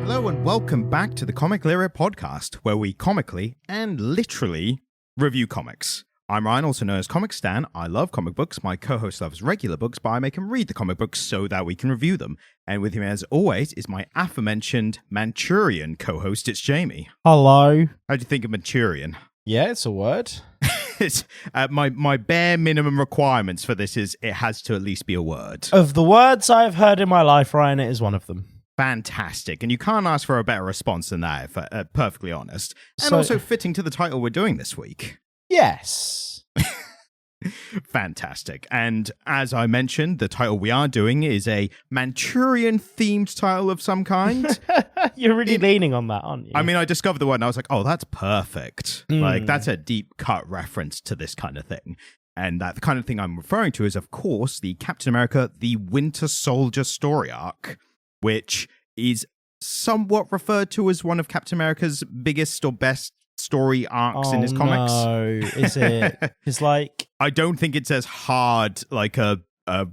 Hello and welcome back to the Comic Lyra podcast, where we comically and literally review comics. I'm Ryan, also known as Comic Stan. I love comic books. My co-host loves regular books, but I make him read the comic books so that we can review them. And with him, as always, is my aforementioned Manchurian co-host. It's Jamie. Hello. How do you think of Manchurian? Yeah, it's a word. It's my bare minimum requirements for this is it has to at least be a word. Of the words I've heard in my life, Ryan, it is one of them. Fantastic. And you can't ask for a better response than that, if perfectly honest. And So- also fitting to the title we're doing this week. Yes. Fantastic. And as I mentioned, the title we are doing is a Manchurian-themed title of some kind. You're really leaning on that, aren't you? I mean, I discovered the word and I was like, oh, that's perfect. Like, that's a deep-cut reference to this kind of thing. And that the kind of thing I'm referring to is, of course, the Captain America, the Winter Soldier story arc, which is somewhat referred to as one of Captain America's biggest or best story arcs in his comics. No, is it? It's like... I don't think it's as hard like a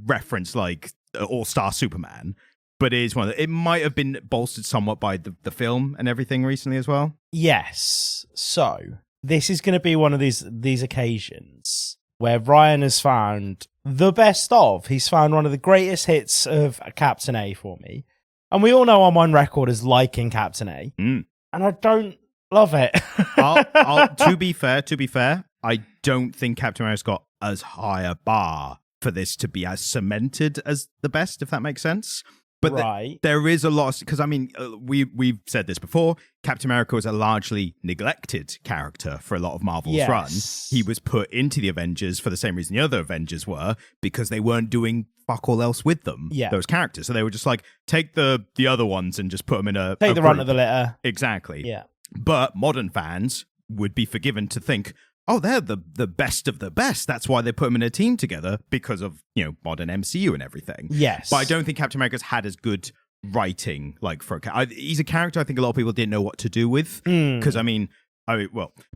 reference like All-Star Superman, but it is one of it might have been bolstered somewhat by the film and everything recently as well. Yes. So, this is going to be one of these occasions where Ryan has found the best of. He's found one of the greatest hits of Captain A for me. And we all know I'm on record as liking Captain A. And I don't love it. To be fair, I don't think Captain America's got as high a bar for this to be as cemented as the best, if that makes sense. But right. There is a lot, because I mean, we've said this before, Captain America was a largely neglected character for a lot of Marvel's run. He was put into the Avengers for the same reason the other Avengers were, because they weren't doing fuck all else with them, those characters. So they were just like, take the other ones and just put them in a Take the group. runt of the litter. Exactly. Yeah. But modern fans would be forgiven to think, oh, they're the best of the best. That's why they put them in a team together, because of, modern MCU and everything. Yes. But I don't think Captain America's had as good writing, like, he's a character I think a lot of people didn't know what to do with. Because,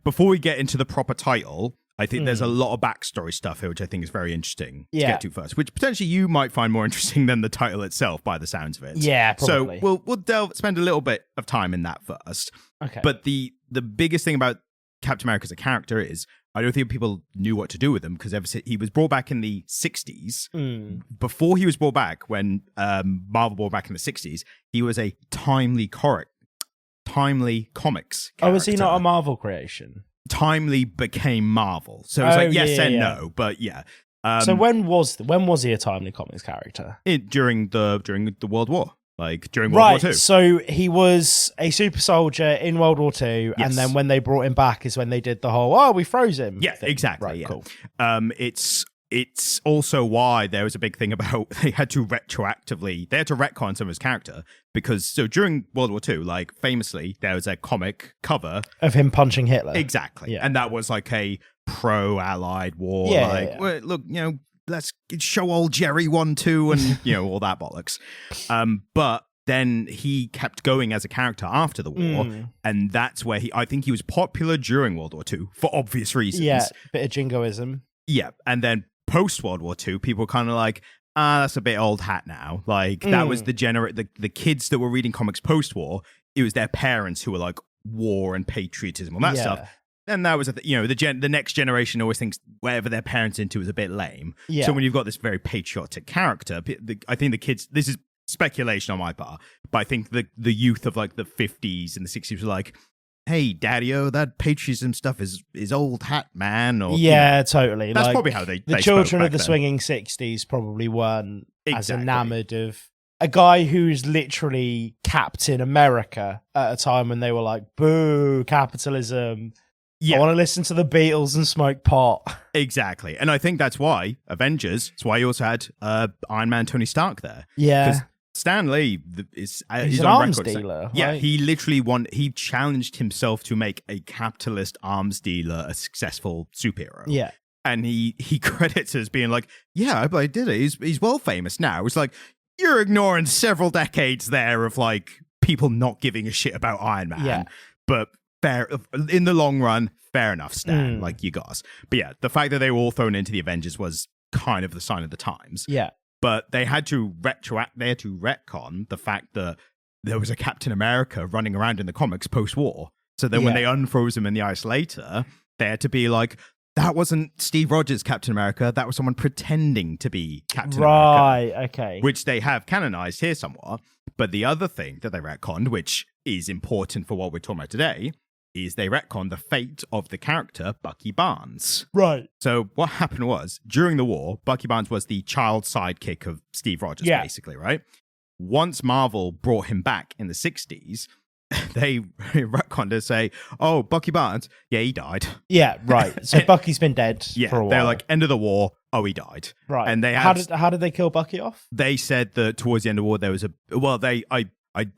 before we get into the proper title, I think there's a lot of backstory stuff here, which I think is very interesting to get to first, which potentially you might find more interesting than the title itself by the sounds of it. Yeah, probably. So we'll spend a little bit of time in that first. Okay. But the biggest thing about Captain America as a character is I don't think people knew what to do with him, because he was brought back in the 60s. Before he was brought back, when Marvel brought back in the 60s, he was a timely comics character. Oh, is he not a Marvel creation? Timely became Marvel. So it's like yes and no, but yeah. So when was he a Timely Comics character? During the World War. Like during World War II. So he was a super soldier in World War II, and then when they brought him back is when they did the whole, we froze him. Yeah, thing. exactly. Right, yeah. cool. It's also why there was a big thing about they had to retcon some of his character, because during World War II, like famously, there was a comic cover of him punching Hitler. Exactly. Yeah. And that was like a pro-Allied war. Well, look, let's show old Jerry 1-2 and, all that bollocks. But then he kept going as a character after the war. And that's where I think he was popular during World War II for obvious reasons. Yeah, bit of jingoism. Yeah. And then post-World War II, people were kind of like, that's a bit old hat now. Like, that was the kids that were reading comics post-war. It was their parents who were like, war and patriotism, all that stuff. And that was, the next generation always thinks whatever their parents into is a bit lame. Yeah. So when you've got this very patriotic character, I think the kids, this is speculation on my part, but I think the youth of like the 50s and the 60s were like, hey, daddy-o, that patriotism stuff is old hat, man. Or, totally. That's probably how they children of the then. Swinging 60s probably weren't as enamored of a guy who's literally Captain America at a time when they were like, boo, capitalism. Yeah. I want to listen to the Beatles and smoke pot. Exactly. And I think that's why Avengers, that's why you also had Iron Man Tony Stark there. Yeah. Because Stan Lee is an on arms record dealer. Yeah, right? he literally he challenged himself to make a capitalist arms dealer a successful superhero. Yeah. And he credits as being like, yeah, I did it. He's well famous now. It's like, you're ignoring several decades there of like people not giving a shit about Iron Man. Yeah. But fair in the long run, fair enough, Stan. Like, you got us. But yeah, the fact that they were all thrown into the Avengers was kind of the sign of the times. Yeah. But they had to retcon the fact that there was a Captain America running around in the comics post-war. So then when they unfroze him in the ice later, they had to be like, that wasn't Steve Rogers' Captain America. That was someone pretending to be Captain America. Right, okay. Which they have canonized here somewhat. But the other thing that they retconned, which is important for what we're talking about today, is they retconned the fate of the character Bucky Barnes. Right. So what happened was, during the war, Bucky Barnes was the child sidekick of Steve Rogers, basically, right? Once Marvel brought him back in the 60s, they retconned to say, oh, Bucky Barnes, he died. Yeah, right. So Bucky's been dead for a while. They're like, end of the war, he died. Right. And they how did they kill Bucky off? They said that towards the end of the war, there was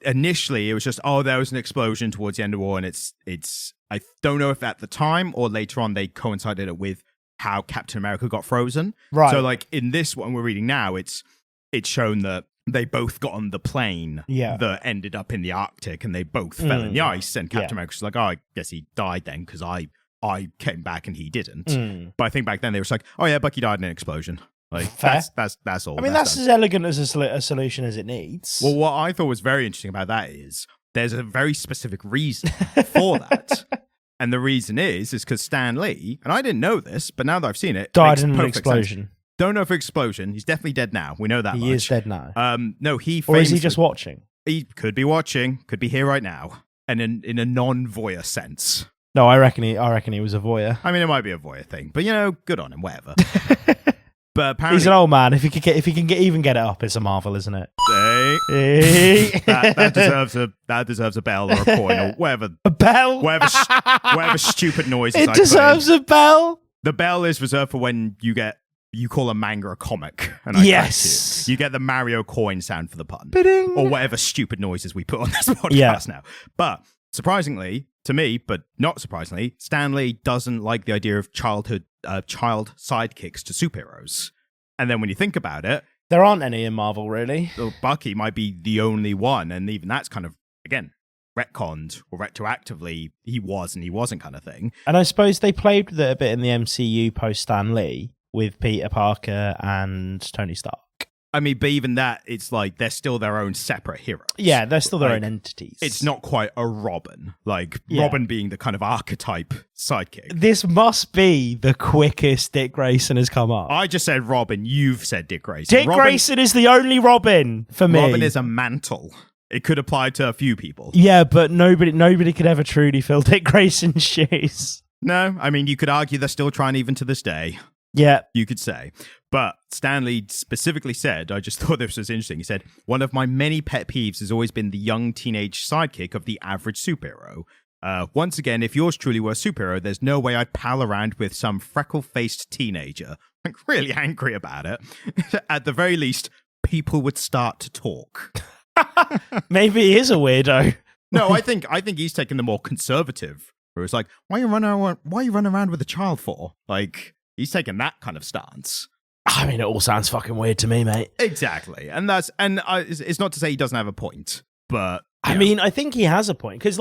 initially it was just, there was an explosion towards the end of the war, and it's I don't know if at the time or later on they coincided it with how Captain America got frozen. Right. So like in this one we're reading now, it's shown that they both got on the plane that ended up in the Arctic, and they both fell in the ice, and Captain America's like, I guess he died then because I came back and he didn't. But I think back then they were like, Bucky died in an explosion. Like that's all. I mean, that's as elegant as a solution as it needs. Well, what I thought was very interesting about that is there's a very specific reason for that. And the reason is because Stan Lee, and I didn't know this, but now that I've seen it, died in an explosion. Sense. Don't know if explosion. He's definitely dead now. We know that much. He is dead now. No, he or is he just watching? He could be watching, could be here right now, and in a non-voyeur sense. No, I reckon he was a voyeur. I mean, it might be a voyeur thing, but good on him, whatever. But apparently, he's an old man. If he can even get it up, it's a marvel, isn't it? Hey. that deserves a bell or a coin or whatever. A bell? Whatever stupid noises. It deserves a bell. The bell is reserved for when you call a manga a comic. And yes. You get the Mario coin sound for the pun. Ba-ding. Or whatever stupid noises we put on this podcast now. But surprisingly, to me, but not surprisingly, Stan Lee doesn't like the idea of child sidekicks to superheroes. And then when you think about it, there aren't any in Marvel, really. Bucky might be the only one, and even that's kind of, again, retconned or retroactively, he was and he wasn't kind of thing. And I suppose they played with it a bit in the MCU post Stan Lee with Peter Parker and Tony Stark. I mean, but even that, it's like they're still their own separate heroes. Yeah, they're still their own entities. It's not quite a Robin. Robin being the kind of archetype sidekick. This must be the quickest Dick Grayson has come up. I just said Robin. You've said Dick Grayson. Dick Grayson is the only Robin for me. Robin is a mantle. It could apply to a few people. Yeah, but nobody could ever truly fill Dick Grayson's shoes. No, I mean, you could argue they're still trying even to this day. Yeah. You could say. But Stan Lee specifically said, I just thought this was interesting, he said, one of my many pet peeves has always been the young teenage sidekick of the average superhero. Once again, if yours truly were a superhero, there's no way I'd pal around with some freckle-faced teenager. I'm really angry about it. At the very least, people would start to talk. Maybe he is a weirdo. No, I think he's taking the more conservative, where it's like, why are you running around with a child for? Like, he's taking that kind of stance. I mean, it all sounds fucking weird to me, mate. Exactly. And it's not to say he doesn't have a point, but... I mean, I think he has a point, because,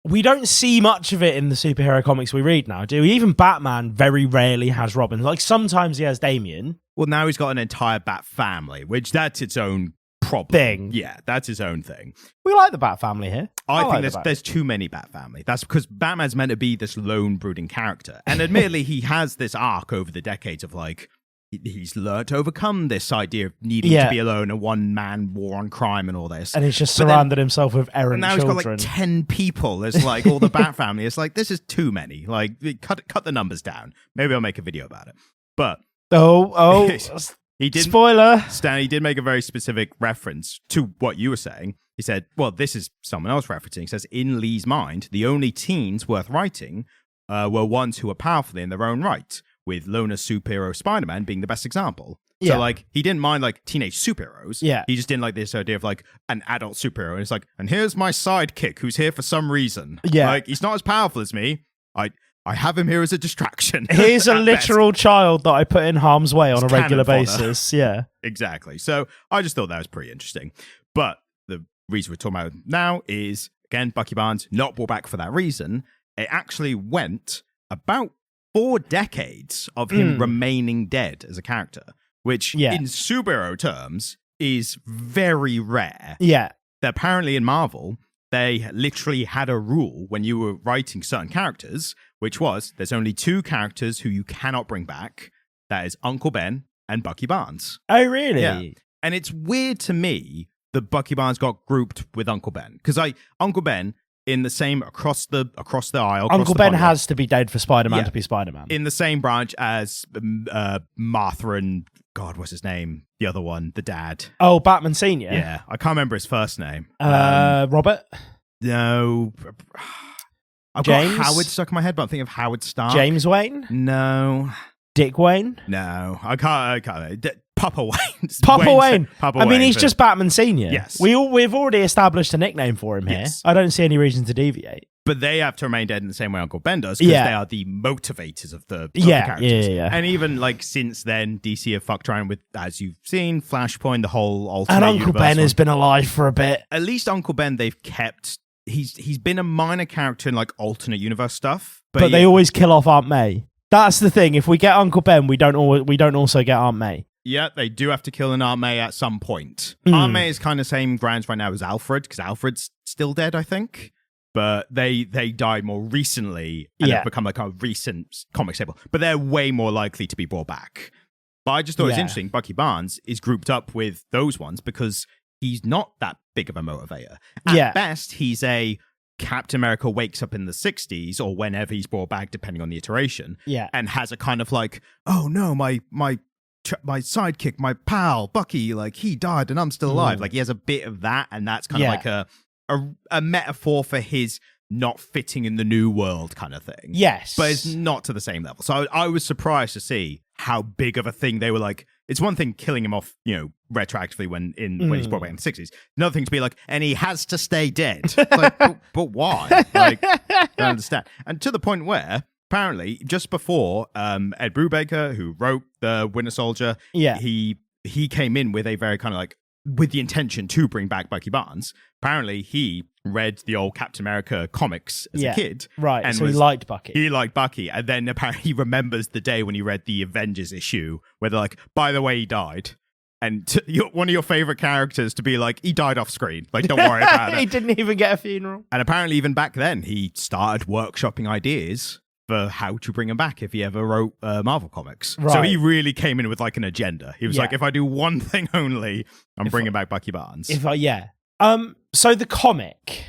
we don't see much of it in the superhero comics we read now, do we? Even Batman very rarely has Robin. Sometimes he has Damian. Well, now he's got an entire Bat family, which that's its own problem. Thing. Yeah, that's his own thing. We like the Bat family here. I think there's too many Bat family. That's because Batman's meant to be this lone brooding character. And admittedly, he has this arc over the decades of he's learned to overcome this idea of needing to be alone, a one-man war on crime and all this. And he's just surrounded himself with errant children. Now he's got 10 people. There's all the Bat family. It's this is too many. Cut the numbers down. Maybe I'll make a video about it. But... Oh. He did, spoiler. Stanley did make a very specific reference to what you were saying. He said, well, this is someone else referencing. He says, in Lee's mind, the only teens worth writing were ones who were powerful in their own right, with loner superhero Spider-Man being the best example. Yeah. So, he didn't mind, teenage superheroes. Yeah. He just didn't like this idea of, an adult superhero. And it's and here's my sidekick who's here for some reason. Yeah. He's not as powerful as me. I have him here as a distraction. Here's a literal child that I put in harm's way on a regular basis. Yeah. Exactly. So I just thought that was pretty interesting. But the reason we're talking about it now is, again, Bucky Barnes not brought back for that reason. It actually went about 4 decades of him remaining dead as a character, which in superhero terms is very rare. Yeah. that apparently in Marvel, they literally had a rule when you were writing certain characters, which was there's only 2 characters who you cannot bring back. That is Uncle Ben and Bucky Barnes. Oh, really? Yeah. And it's weird to me that Bucky Barnes got grouped with Uncle Ben, because Uncle Ben in the same across the aisle. Uncle Ben has to be dead for Spider-Man to be Spider-Man. In the same branch as Martha and God, what's his name? The other one, the dad. Oh, Batman Senior. Yeah, I can't remember his first name. Robert. No. I've James? got Howard stuck in my head, but I'm thinking of Howard Stark. James Wayne. No. Dick Wayne. No, I can't. Papa Wayne. Papa Wayne. Papa I mean, Wayne, he's just Batman Senior. Yes. We've already established a nickname for him here. Yes. I don't see any reason to deviate. But they have to remain dead in the same way Uncle Ben does, because they are the motivators of the characters. Yeah. And even like since then, DC have fucked around with, as you've seen, Flashpoint, the whole alternate And Uncle universe Ben one. has been alive for a bit. At least Uncle Ben, they've kept. He's been a minor character in like alternate universe stuff, But they always kill off Aunt May. That's the thing. If we get Uncle Ben, we don't also get Aunt May. Yeah, they do have to kill an Aunt May at some point. Aunt May is kind of same grounds right now as Alfred, because Alfred's still dead, I think. But they died more recently and have become like a recent comic staple. But they're way more likely to be brought back. But I just thought it was interesting. Bucky Barnes is grouped up with those ones because he's not that big of a motivator. At best, he's a Captain America wakes up in the 60s or whenever he's brought back, depending on the iteration, and has a kind of like, oh no, my sidekick, my pal, Bucky, like he died and I'm still alive. Like he has a bit of that, and that's kind of like a metaphor for his not fitting in the new world kind of thing. Yes. But it's not to the same level. So I was surprised to see how big of a thing they were like. It's one thing killing him off, retroactively when he's brought back in the 60s. Another thing to be like, and he has to stay dead. It's like, but why? Like, I don't understand. And to the point where apparently just before Ed Brubaker, who wrote The Winter Soldier, he came in with a very kind of like, with the intention to bring back Bucky Barnes. Apparently he read the old Captain America comics as a kid. Right, and so he liked Bucky. He liked Bucky. And then apparently he remembers the day when he read the Avengers issue where they're like, by the way, he died. And one of your favorite characters to be like, he died off screen. Like, don't worry about it. He didn't even get a funeral. And apparently even back then, he started workshopping ideas for how to bring him back if he ever wrote Marvel comics. Right. So he really came in with like an agenda. He was like, if I do one thing only, I'm bringing back Bucky Barnes. So the comic.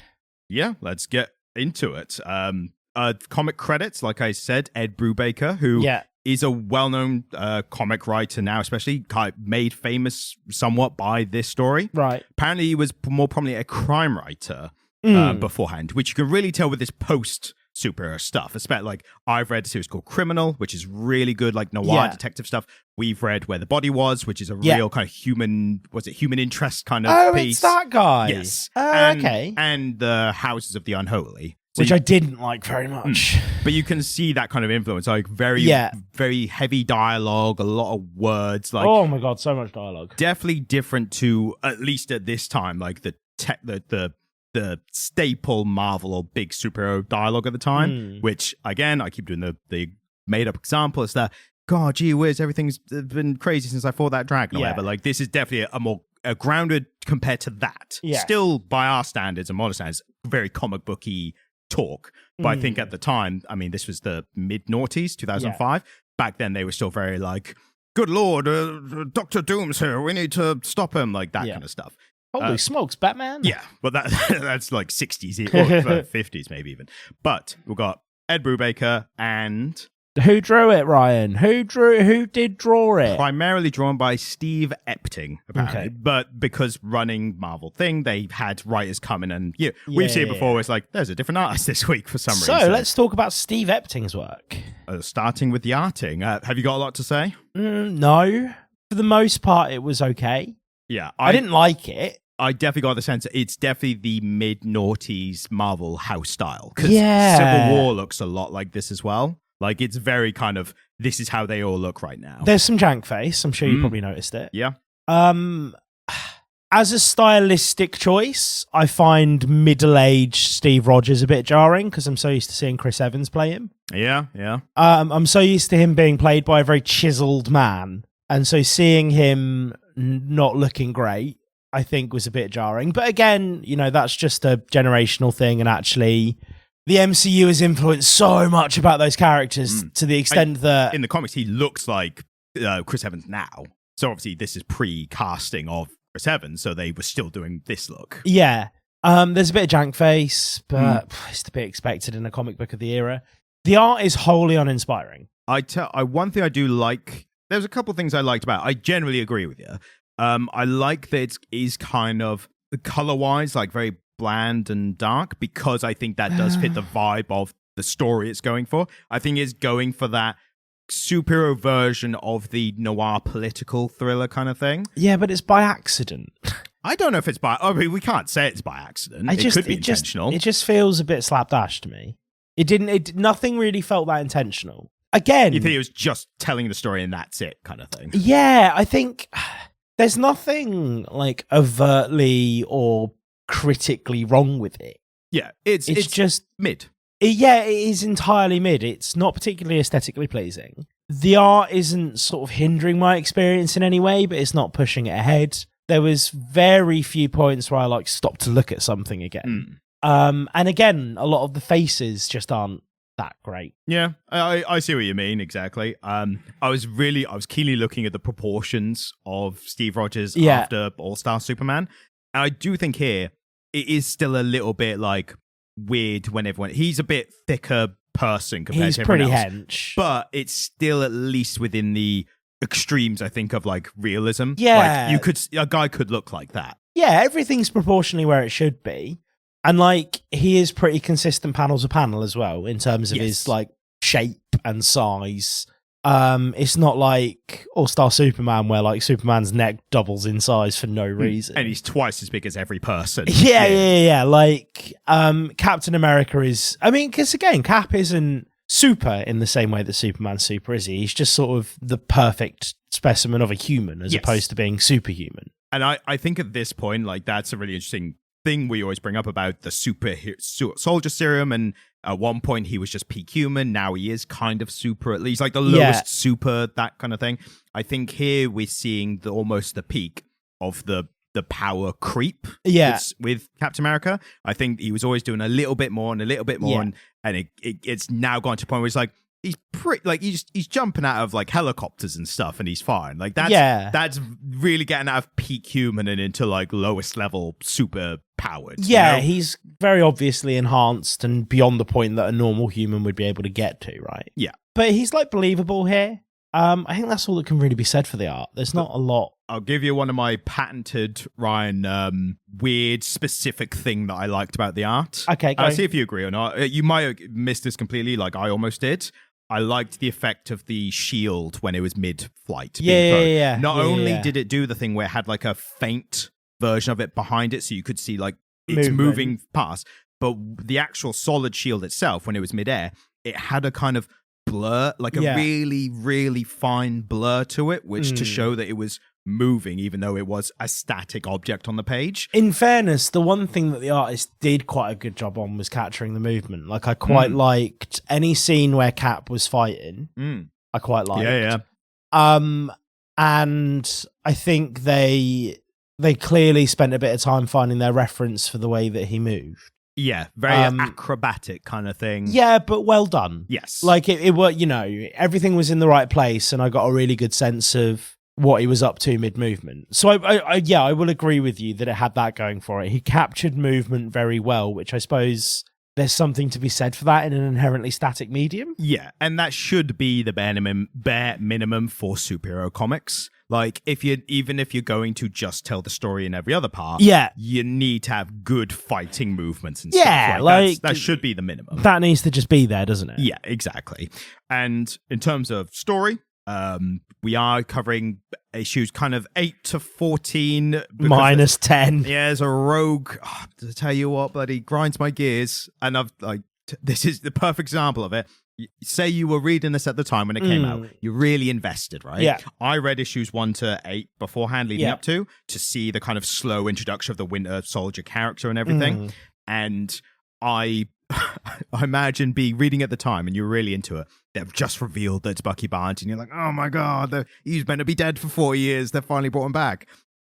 Yeah, let's get into it. Comic credits, like I said, Ed Brubaker, who is a well-known comic writer now, especially made famous somewhat by this story. Right. Apparently he was more prominently a crime writer beforehand, which you can really tell with this post-superhero stuff. Especially like I've read a series called Criminal, which is really good, like noir detective stuff. We've read Where the Body Was, which is a real kind of human interest kind of piece. Oh, it's that guy. Yes. Okay. And the Houses of the Unholy. Which I didn't like very much. But you can see that kind of influence, like very heavy dialogue, a lot of words. Like, oh my God, so much dialogue. Definitely different to, at least at this time, like the staple Marvel or big superhero dialogue at the time, which, again, I keep doing the made-up example. It's that, God, gee whiz, everything's been crazy since I fought that dragon or whatever. Like, this is definitely a more grounded compared to that. Yeah. Still, by our standards and modern standards, very comic booky talk. But I think at the time, I mean, this was the mid-noughties, 2005. Back then, they were still very like, good Lord, Dr. Doom's here. We need to stop him. Like that kind of stuff. Holy smokes, Batman. Yeah, but that's like 60s or 50s maybe even. But we've got Ed Brubaker and... Who drew it, Ryan? Who did draw it? Primarily drawn by Steve Epting, apparently. Okay. But because running Marvel thing, they had writers come in and we've seen it before. It's like, there's a different artist this week for some reason. So let's talk about Steve Epting's work. Starting with the arting. Have you got a lot to say? No. For the most part, it was okay. Yeah. I didn't like it. I definitely got the sense that it's definitely the mid-noughties Marvel house style. Because Civil War looks a lot like this as well. Like, it's very kind of, this is how they all look right now. There's some jank face. I'm sure you probably noticed it. Yeah. As a stylistic choice, I find middle-aged Steve Rogers a bit jarring because I'm so used to seeing Chris Evans play him. Yeah. I'm so used to him being played by a very chiseled man. And so seeing him not looking great, I think was a bit jarring. But again, that's just a generational thing, and actually the MCU has influenced so much about those characters to the extent that in the comics he looks like Chris Evans now. So obviously this is pre-casting of Chris Evans, so they were still doing this look. Yeah. There's a bit of jank face, but it's to be expected in a comic book of the era. The art is wholly uninspiring. One thing I do like, there's a couple of things I liked about it. I generally agree with you. I like that it is kind of, color-wise, like very bland and dark, because I think that does fit the vibe of the story it's going for. I think it's going for that superhero version of the noir political thriller kind of thing. Yeah, but it's by accident. I don't know if it's by... I mean, we can't say it's by accident. It could be intentional. It just feels a bit slapdash to me. Nothing really felt that intentional. Again... You think it was just telling the story and that's it kind of thing? Yeah, I think there's nothing like overtly or critically wrong with it. Yeah, it's just mid. It is entirely mid. It's not particularly aesthetically pleasing. The art isn't sort of hindering my experience in any way, but it's not pushing it ahead. There was very few points where I stopped to look at something again. And again, a lot of the faces just aren't that great. Yeah, I see what you mean, exactly. I was keenly looking at the proportions of Steve Rogers after All-Star Superman. And I do think here, it is still a little bit weird when he's a bit thicker person compared to everyone else. He's pretty hench. But it's still at least within the extremes, I think, of realism. Yeah. A guy could look like that. Yeah, everything's proportionally where it should be. And he is pretty consistent panel to panel as well in terms of his shape and size. It's not like All-Star Superman where Superman's neck doubles in size for no reason. And he's twice as big as every person. Yeah. Captain America is... I mean, because again, Cap isn't super in the same way that Superman's super, is he? He's just sort of the perfect specimen of a human as opposed to being superhuman. And I think at this point, that's a really interesting thing we always bring up about the super soldier serum, and at one point he was just peak human, now he is kind of super, at least the lowest super, that kind of thing. I think here we're seeing almost the peak of the power creep with Captain America. I think he was always doing a little bit more and a little bit more, and it's now gone to a point where it's he's pretty he's jumping out of helicopters and stuff, and he's fine. That's really getting out of peak human and into lowest level super powered. Yeah, he's very obviously enhanced and beyond the point that a normal human would be able to get to, right? Yeah, but he's believable here. I think that's all that can really be said for the art. There's not a lot. I'll give you one of my patented, Ryan, weird, specific thing that I liked about the art. Okay, go. I'll see if you agree or not. You might have missed this completely, like I almost did. I liked the effect of the shield when it was mid-flight. Yeah. Not only did it do the thing where it had a faint version of it behind it, so you could see it's moving past, but the actual solid shield itself, when it was mid-air, it had a kind of blur, a really, really fine blur to it, which to show that it was moving, even though it was a static object on the page. In fairness, the one thing that the artist did quite a good job on was capturing the movement. I quite liked any scene where Cap was fighting. I quite liked. Yeah. And I think they clearly spent a bit of time finding their reference for the way that he moved. Yeah, very acrobatic kind of thing. Yeah, but well done. Yes. It was, everything was in the right place, and I got a really good sense of what he was up to mid-movement. So I will agree with you that it had that going for it. He captured movement very well, which I suppose there's something to be said for that in an inherently static medium. Yeah, and that should be the bare minimum for superhero comics. If you're going to just tell the story in every other part, you need to have good fighting movements and stuff. That should be the minimum. That needs to just be there, doesn't it? Yeah, exactly. And in terms of story, we are covering issues kind of 8 to 14. Minus 10. Yeah, there's a rogue. To tell you what, bloody grinds my gears. And I've this is the perfect example of it. Say you were reading this at the time when it came out, you're really invested, right? Yeah. I read issues 1 to 8 beforehand, leading up to see the kind of slow introduction of the Winter Soldier character and everything. And I imagine reading at the time and you're really into it. They've just revealed that it's Bucky Barnes, and you're like, oh my god, he's meant to be dead for 4 years. They've finally brought him back.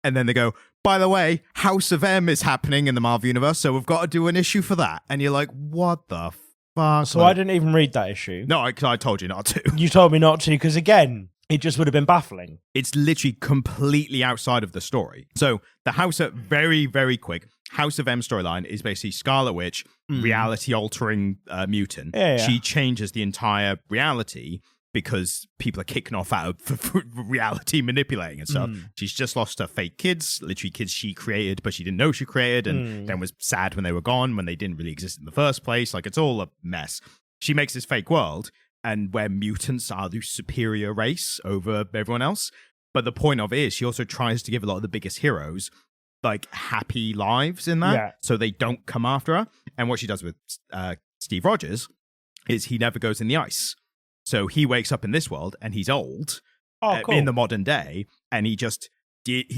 And then they go, by the way, House of M is happening in the Marvel Universe, so we've got to do an issue for that. And you're like, what the fuck? So I didn't even read that issue. No, I told you not to. You told me not to, because again, it just would have been baffling. It's literally completely outside of the story. So the very, very quick, House of M storyline is basically Scarlet Witch, reality-altering mutant. Yeah. She changes the entire reality because people are kicking off at her for reality manipulating and stuff. She's just lost her fake kids, literally kids she created, but she didn't know she created, and then was sad when they were gone, when they didn't really exist in the first place. Like, it's all a mess. She makes this fake world, and where mutants are the superior race over everyone else. But the point of it is she also tries to give a lot of the biggest heroes like happy lives in that, so they don't come after her. And what she does with Steve Rogers is he never goes in the ice. So he wakes up in this world and he's old in the modern day, and he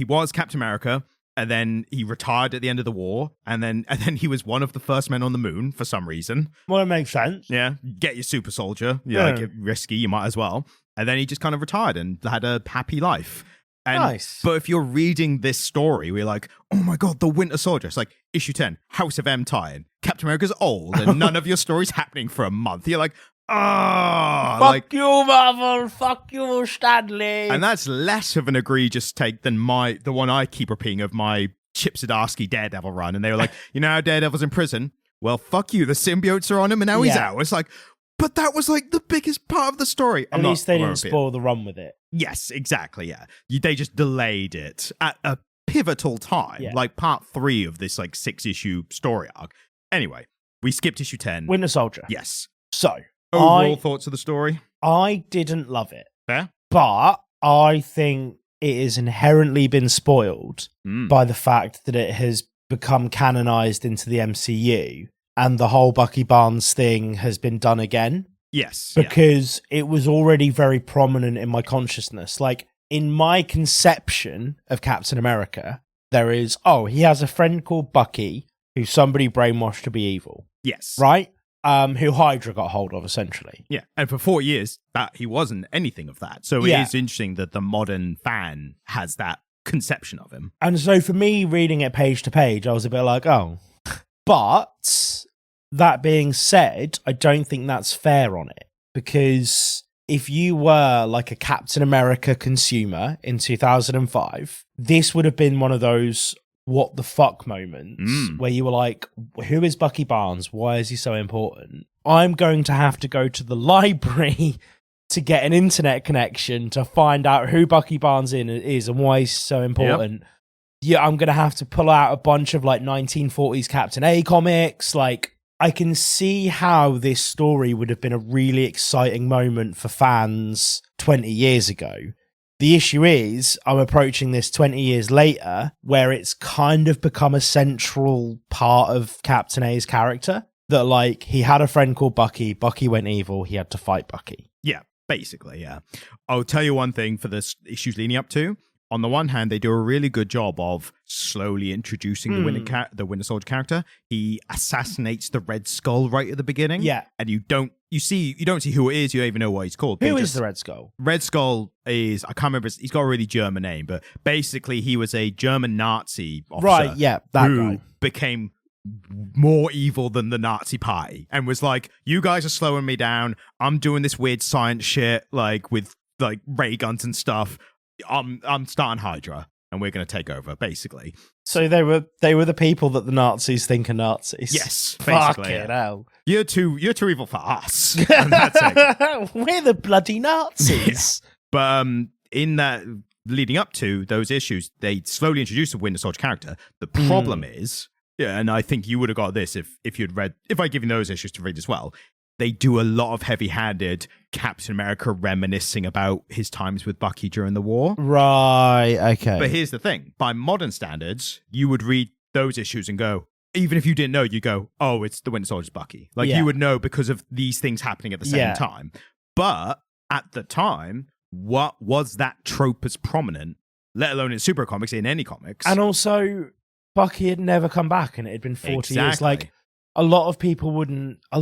was Captain America, and then he retired at the end of the war, and then he was one of the first men on the moon for some reason. Well, it makes sense. Yeah, get your super soldier. Like, risky, you might as well. And then he just kind of retired and had a happy life. And, nice. But if you're reading this story, we're like, oh my God, the Winter Soldier. It's like issue 10, House of M tie-in. Captain America's old and none of your story's happening for a month. You're like, fuck you, Marvel. Fuck you, Stanley. And that's less of an egregious take than the one I keep repeating of my Chip Zdarsky Daredevil run. And they were like, you know how Daredevil's in prison? Well, fuck you. The symbiotes are on him and now he's out. It's like, but that was like the biggest part of the story. At least they didn't spoil the run with it. Yes, exactly. Yeah. They just delayed it at a pivotal time, like part 3 of this like 6-issue story arc. Anyway, we skipped issue 10. Winter Soldier. Yes. So, overall thoughts of the story? I didn't love it. Fair. But I think it has inherently been spoiled by the fact that it has become canonized into the MCU, and the whole Bucky Barnes thing has been done again. Yes. Because it was already very prominent in my consciousness. Like, in my conception of Captain America, there is, he has a friend called Bucky who somebody brainwashed to be evil. Yes. Right? Who Hydra got hold of, essentially. Yeah, and for 4 years, that he wasn't anything of that. So it is interesting that the modern fan has that conception of him. And so for me, reading it page to page, I was a bit like, oh. But that being said, I don't think that's fair on it. Because if you were like a Captain America consumer in 2005, this would have been one of those what the fuck moments where you were like, who is Bucky Barnes? Why is he so important? I'm going to have to go to the library to get an internet connection to find out who Bucky Barnes is and why he's so important. Yep. Yeah, I'm going to have to pull out a bunch of like 1940s Captain A comics. Like, I can see how this story would have been a really exciting moment for fans 20 years ago. The issue is, I'm approaching this 20 years later, where it's kind of become a central part of Captain A's character. That, like, he had a friend called Bucky. Bucky went evil. He had to fight Bucky. Yeah, basically, yeah. I'll tell you one thing for the issues leading up to. On the one hand, they do a really good job of slowly introducing the Winter Soldier character. He assassinates the Red Skull right at the beginning. Yeah. And you don't see who it is, you don't even know what he's called. Who is the Red Skull? Red Skull is, I can't remember, he's got a really German name, but basically he was a German Nazi officer. Right, yeah, that who guy. became more evil than the Nazi party and was like, you guys are slowing me down. I'm doing this weird science shit, like with like ray guns and stuff. I'm starting Hydra, and we're going to take over, basically. So they were the people that the Nazis think are Nazis. Yes, basically. Fucking hell. You're too evil for us. And that's it. We're the bloody Nazis. Yeah. But in that, leading up to those issues, they slowly introduced the Winter Soldier character. The problem is, and I think you would have got this if I'd given those issues to read as well. They do a lot of heavy-handed Captain America reminiscing about his times with Bucky during the war. Right, okay. But here's the thing. By modern standards, you would read those issues and go, even if you didn't know, you go, oh, it's the Winter Soldier's Bucky. Like, you would know because of these things happening at the same time. But at the time, what was that trope as prominent, let alone in super comics, in any comics? And also, Bucky had never come back and it had been 40 years. Like, a lot of people wouldn't... A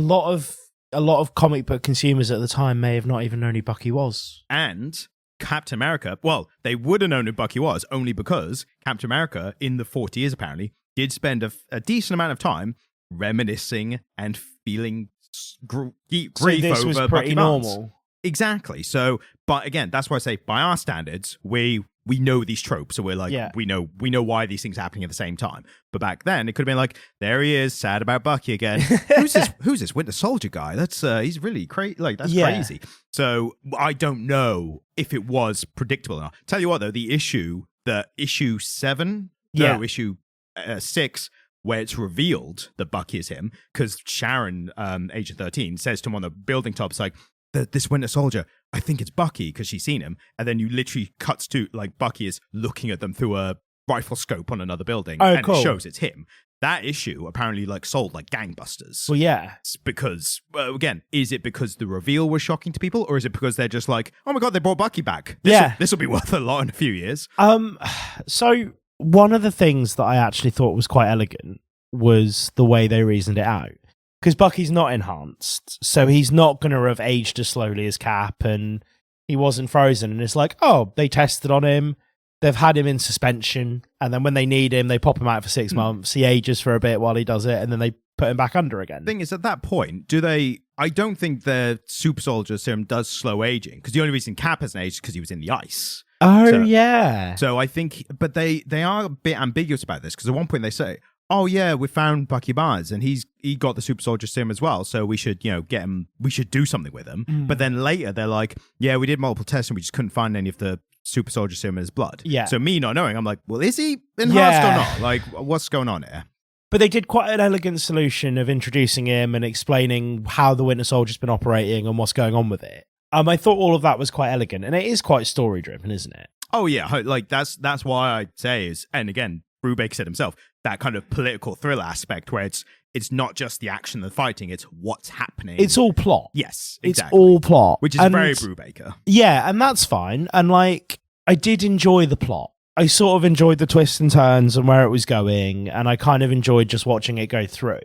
lot of comic book consumers at the time may have not even known who Bucky was. And Captain America, well, they would have known who Bucky was only because Captain America, in the 40 years apparently, did spend a decent amount of time reminiscing and feeling grief So this over was Bucky pretty Barnes. normal. Exactly. So, but again, that's why I say, by our standards, we know these tropes, so we're like, we know why these things are happening at the same time. But back then, it could have been like, there he is, sad about Bucky again. Who's this Winter Soldier guy? That's he's really crazy. Like, that's crazy. So I don't know if it was predictable or not. Tell you what, though, the issue 7, issue 6. Where it's revealed that Bucky is him, because Sharon, Agent 13, says to him on the building top, it's like, this Winter Soldier, I think it's Bucky, because she's seen him. And then you literally cuts to, like, Bucky is looking at them through a rifle scope on another building. And it shows it's him. That issue apparently, like, sold like gangbusters. Well, yeah. It's because, again, is it because the reveal was shocking to people? Or is it because they're just like, oh my God, they brought Bucky back. This will be worth a lot in a few years. So one of the things that I actually thought was quite elegant was the way they reasoned it out. Because Bucky's not enhanced, so he's not going to have aged as slowly as Cap, and he wasn't frozen. And it's like, oh, they tested on him, they've had him in suspension, and then when they need him, they pop him out for 6 months. He ages for a bit while he does it, and then they put him back under again. The thing is, at that point, I don't think the super soldier serum does slow aging, because the only reason Cap hasn't aged is because he was in the ice. Oh, yeah. So I think, but they are a bit ambiguous about this, because at one point they say, oh yeah, we found Bucky Barnes and he got the super soldier serum as well, so we should, get him, we should do something with him. But then later they're like, yeah, we did multiple tests and we just couldn't find any of the super soldier serum in his blood. Yeah. So me not knowing, I'm like, well, is he enhanced or not? Like, what's going on here? But they did quite an elegant solution of introducing him and explaining how the Winter Soldier's been operating and what's going on with it. I thought all of that was quite elegant, and it is quite story driven, isn't it? Oh yeah, like that's why I say is, and again, Brubaker said himself, that kind of political thriller aspect where it's not just the action and the fighting, it's what's happening. It's all plot. Yes, exactly. It's all plot. Which is very Brubaker. Yeah, and that's fine. And like, I did enjoy the plot. I sort of enjoyed the twists and turns and where it was going, and I kind of enjoyed just watching it go through.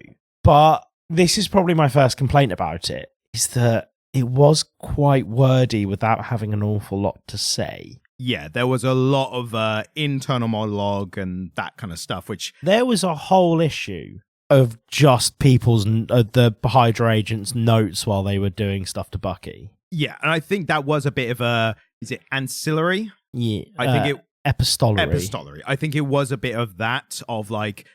But this is probably my first complaint about it, is that it was quite wordy without having an awful lot to say. Yeah, there was a lot of internal monologue and that kind of stuff, which... There was a whole issue of just people's, the Hydra agents' notes while they were doing stuff to Bucky. Yeah, and I think that was a bit of a... Is it ancillary? Yeah. I think it... Epistolary. I think it was a bit of that, of like,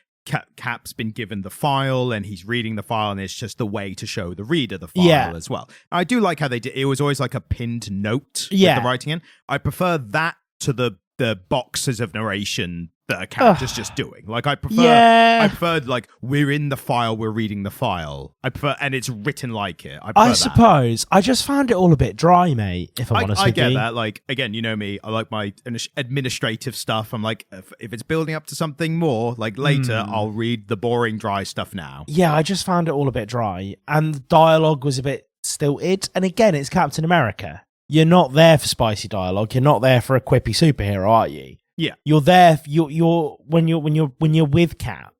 Cap's been given the file and he's reading the file, and it's just the way to show the reader the file as well. I do like how they did it. Was always like a pinned note with the writing in. I prefer that to the boxes of narration that a character's just doing. Like, I prefer like, we're in the file, we're reading the file. I prefer, and it's written like it. I suppose. I just found it all a bit dry, mate, if I'm honest with you. I get that. Like, again, you know me, I like my administrative stuff. I'm like, if it's building up to something more, like later, I'll read the boring, dry stuff now. Yeah, I just found it all a bit dry. And the dialogue was a bit stilted. And again, it's Captain America. You're not there for spicy dialogue. You're not there for a quippy superhero, are you? Yeah, you're there. When you're with Cap,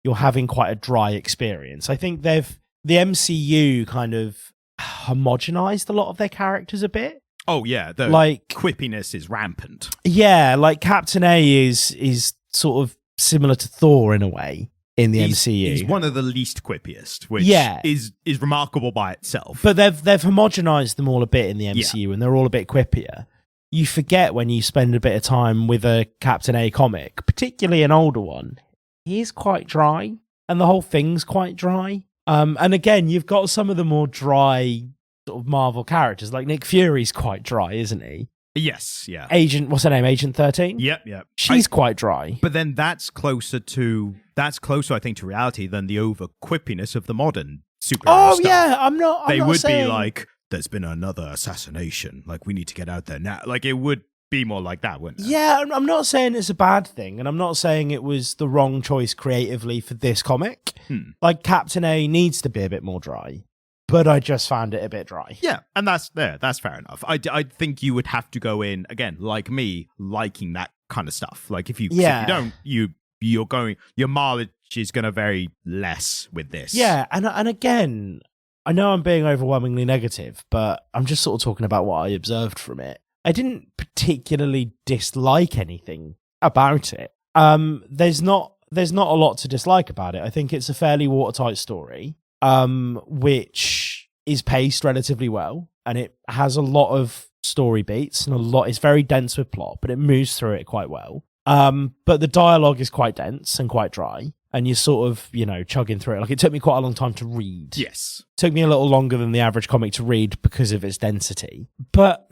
you're having quite a dry experience. I think the MCU kind of homogenized a lot of their characters a bit. Oh yeah, the like quippiness is rampant. Yeah, like Captain A is sort of similar to Thor in a way in the MCU. He's one of the least quippiest, which is remarkable by itself. But they've homogenized them all a bit in the MCU, and they're all a bit quippier. You forget when you spend a bit of time with a Captain A comic, particularly an older one, he is quite dry, and the whole thing's quite dry. And again, you've got some of the more dry sort of Marvel characters, like Nick Fury's quite dry, isn't he? Yes, yeah. What's her name? Agent 13? Yep. She's quite dry. But then that's closer, I think, to reality than the over quippiness of the modern superhero stuff. Yeah, I'm not be like, there's been another assassination. Like, we need to get out there now. Like, it would be more like that, wouldn't it? Yeah, I'm not saying it's a bad thing, and I'm not saying it was the wrong choice creatively for this comic. Like, Captain A needs to be a bit more dry, but I just found it a bit dry. Yeah, and that's fair enough. I think you would have to go in, again, like me, liking that kind of stuff. Like, if you don't, your mileage is going to vary less with this. Yeah, and again, I know I'm being overwhelmingly negative, but I'm just sort of talking about what I observed from it. I didn't particularly dislike anything about it. There's not a lot to dislike about it. I think it's a fairly watertight story, which is paced relatively well, and it has a lot of story beats and it's very dense with plot, but it moves through it quite well. But the dialogue is quite dense and quite dry, and you're sort of, chugging through it. Like, it took me quite a long time to read. Yes. It took me a little longer than the average comic to read because of its density. But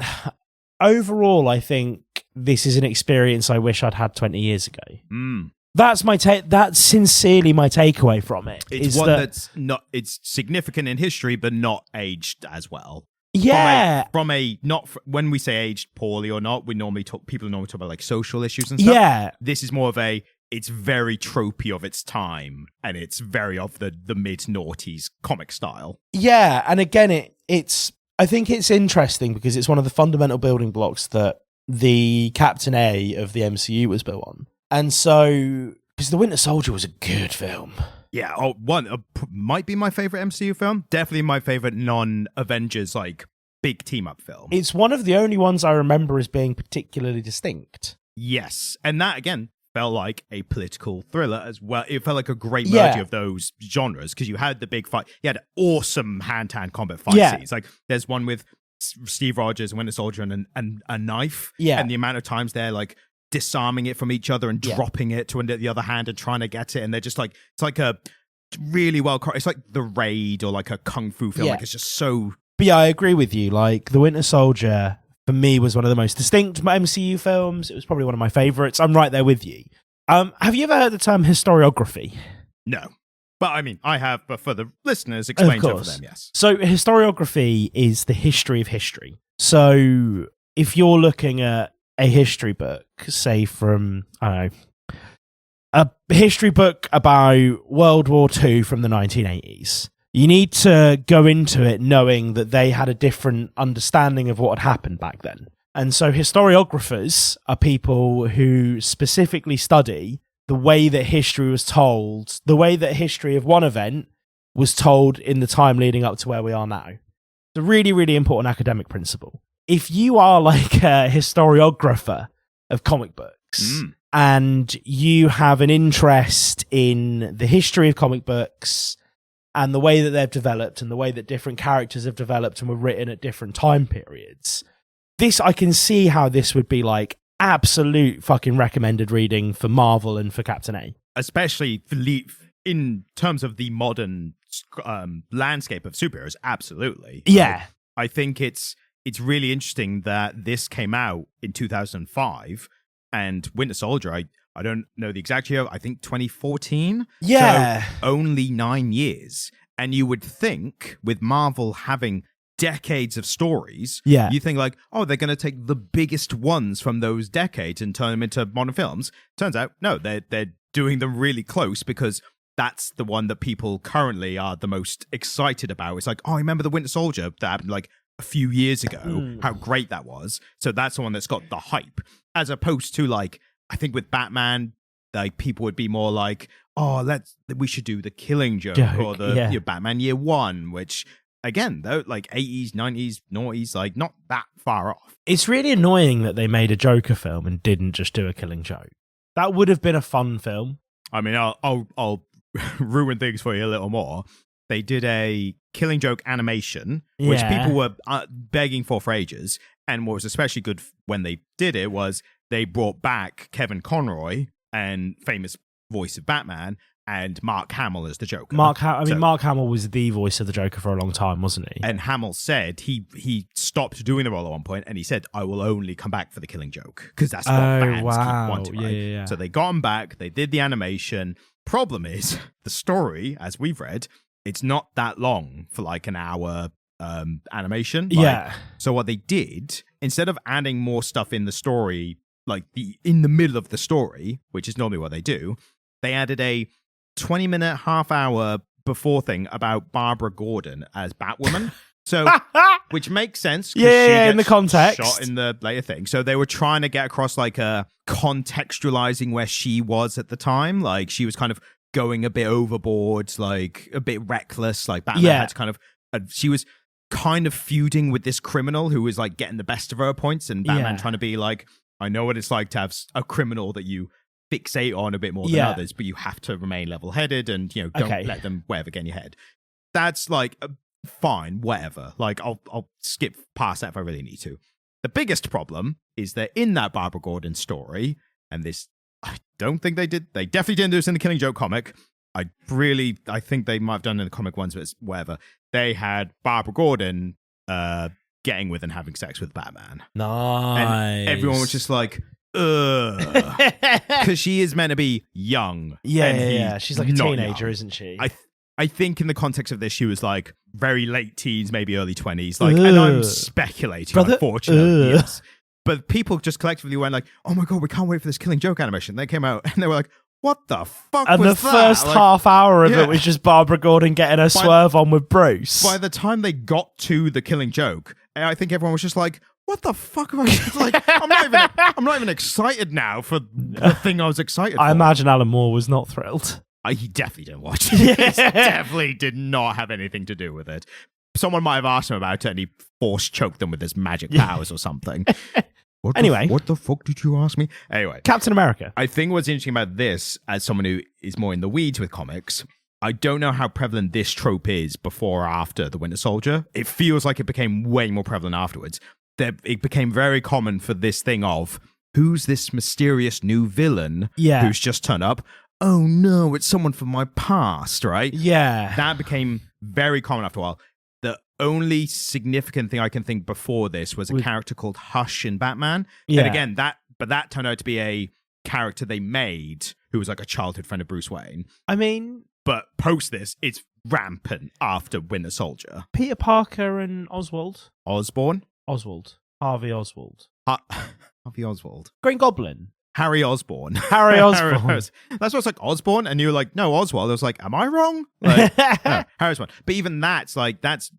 overall, I think this is an experience I wish I'd had 20 years ago. That's my that's sincerely my takeaway from it. It's one that's not, it's significant in history, but not aged as well. Yeah. When we say aged poorly or not, people normally talk about like social issues and stuff. Yeah. This is more of it's very tropey of its time, and it's very of the mid-noughties comic style. Yeah, and again, I think it's interesting because it's one of the fundamental building blocks that the Captain A of the MCU was built on. And so, because The Winter Soldier was a good film. Yeah, might be my favorite MCU film. Definitely my favorite non-Avengers, like, big team-up film. It's one of the only ones I remember as being particularly distinct. Yes, and that, again, felt like a political thriller as well. It felt like a great merger of those genres, because you had the big fight. You had awesome hand-to-hand combat fight scenes. Like, there's one with Steve Rogers and Winter Soldier and a knife. Yeah. And the amount of times they're, like, disarming it from each other and dropping it to the other hand and trying to get it, and they're just like, it's like a really it's like The Raid or like a kung fu film. Like, it's just so. But yeah, I agree with you. Like, The Winter Soldier for me was one of the most distinct MCU films. It was probably one of my favorites. I'm right there with you. Have you ever heard the term historiography? No, but I mean, I have. But for the listeners, explain it for them. Yes. So historiography is the history of history. So if you're looking at a history book, say from, I don't know, a history book about World War II from the 1980s, you need to go into it knowing that they had a different understanding of what had happened back then. And so historiographers are people who specifically study the way that history was told, the way that history of one event was told in the time leading up to where we are now. It's a really, really important academic principle. If you are like a historiographer of comic books and you have an interest in the history of comic books and the way that they've developed and the way that different characters have developed and were written at different time periods, I can see how this would be like absolute fucking recommended reading for Marvel and for Captain A. Especially in terms of the modern landscape of superheroes, absolutely. Yeah. I think it's really interesting that this came out in 2005, and Winter Soldier, I don't know the exact year, I think 2014. Yeah. So only 9 years. And you would think with Marvel having decades of stories, you think like, oh, they're going to take the biggest ones from those decades and turn them into modern films. Turns out, no, they're doing them really close because that's the one that people currently are the most excited about. It's like, oh, I remember the Winter Soldier that happened like a few years ago, how great that was. So that's the one that's got the hype, as opposed to like, I think with Batman, like people would be more like, oh, we should do the Killing Joke or the Batman Year One, which again, though, like 80s, 90s, noughties, like not that far off. It's really annoying that they made a Joker film and didn't just do a Killing Joke. That would have been a fun film. I mean, I'll ruin things for you a little more. They did a Killing Joke animation, which people were begging for ages. And what was especially good when they did it was they brought back Kevin Conroy and famous voice of Batman and Mark Hamill as the Joker. Mark Hamill was the voice of the Joker for a long time, wasn't he? And Hamill said he stopped doing the role at one point, and he said, I will only come back for the Killing Joke, because that's what fans keep wanting, right? Yeah. So they got him back, they did the animation. Problem is, the story, as we've read, it's not that long for like an hour animation. So what they did, instead of adding more stuff in the story, like in the middle of the story, which is normally what they do, they added a 20-minute, half-hour before thing about Barbara Gordon as Batwoman. So, which makes sense. In the context. Shot in the later thing. So they were trying to get across like a contextualizing where she was at the time. Like she was kind of going a bit overboard, like a bit reckless. Like Batman had to kind of, she was kind of feuding with this criminal who is like getting the best of her points, and Batman trying to be like, I know what it's like to have a criminal that you fixate on a bit more than others, but you have to remain level-headed and, you know, don't let them whatever get in your head. That's like fine, whatever. Like I'll skip past that if I really need to. The biggest problem is that in that Barbara Gordon story, and this, I don't think they definitely didn't do this in the Killing Joke comic. I think they might have done it in the comic ones, but it's whatever. They had Barbara Gordon getting with and having sex with Batman. Nice. And everyone was just like, ugh. Because she is meant to be young. Yeah. She's like a teenager, young. Isn't she? I think in the context of this, she was like very late teens, maybe early 20s. Like, and I'm speculating, unfortunately. Yes. But people just collectively went like, oh my God, we can't wait for this Killing Joke animation. They came out and they were like, what the fuck and was the first half hour of it was just Barbara Gordon getting her swerve on with Bruce. By the time they got to the Killing Joke, I think everyone was just like, what the fuck am I like? I'm not even excited now for the thing I was excited for. I imagine Alan Moore was not thrilled. He definitely didn't watch it. It definitely did not have anything to do with it. Someone might have asked him about it and he force choked them with his magic powers or something. What the fuck did you ask me? Anyway. Captain America. I think what's interesting about this, as someone who is more in the weeds with comics, I don't know how prevalent this trope is before or after The Winter Soldier. It feels like it became way more prevalent afterwards. It became very common for this thing of, who's this mysterious new villain who's just turned up? Oh no, it's someone from my past, right? Yeah. That became very common after a while. The only significant thing I can think before this was a character called Hush in Batman. Yeah. Then again, that turned out to be a character they made who was like a childhood friend of Bruce Wayne. I mean... But post this, it's rampant after Winter Soldier. Peter Parker and Oswald. Osborn? Harvey Oswald. Harvey Oswald. Green Goblin. Harry Osborn. Harry Osborn. That's what's like Osborn, and you were like, no, Oswald. I was like, am I wrong? Like, no, Harry Osborn. But even that's like, that's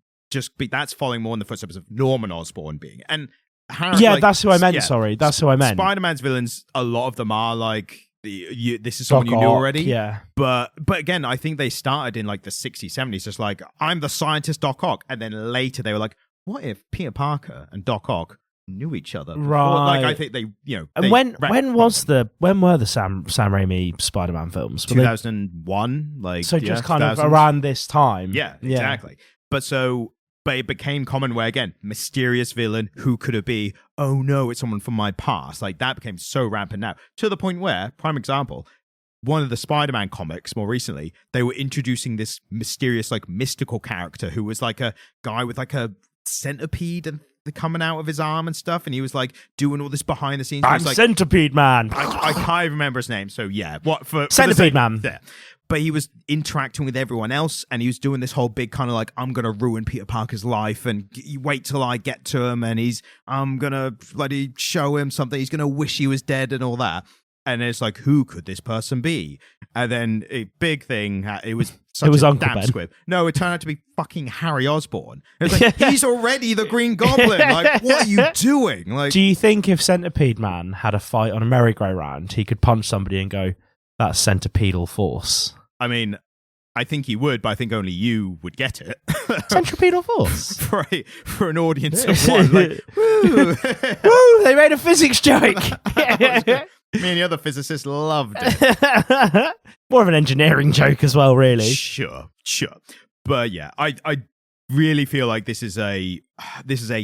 following more in the footsteps of Norman Osborn being. And Harry, that's who I meant. Sorry, that's who I meant. Spider-Man's villains, a lot of them are like, this is someone Doc you knew Ock, already. Yeah. But again, I think they started in like the 60s, 70s, just like, I'm the scientist Doc Ock. And then later they were like, what if Peter Parker and Doc Ock knew each other before? Right. Like, I think they, And when were the Sam Raimi Spider-Man films? 2001, like, so just kind of around this time. Yeah, exactly. But it became common where, again, mysterious villain, who could it be? Oh no, it's someone from my past. Like, that became so rampant now, to the point where, prime example, one of the Spider-Man comics more recently, they were introducing this mysterious, like, mystical character who was like a guy with like a centipede and coming out of his arm and stuff, and he was like doing all this behind the scenes. I'm like, Centipede Man. I can't even remember his name, so yeah. Centipede Man. Yeah. But he was interacting with everyone else, and he was doing this whole big kind of like, I'm going to ruin Peter Parker's life, and you wait till I get to him, and I'm going to bloody show him something. He's going to wish he was dead and all that. And it's like, who could this person be? And then a big thing, it was such a damn squib. No, it turned out to be fucking Harry Osborn. It was like, he's already the Green Goblin. Like, what are you doing? Like, do you think if Centipede Man had a fight on a merry-go-round, he could punch somebody and go, that's centipedal force? I mean, I think he would, but I think only you would get it. Centripetal force? for an audience of one. Like, woo! Woo! They made a physics joke! Me and the other physicists loved it. More of an engineering joke as well, really. Sure. But yeah, I really feel like this is a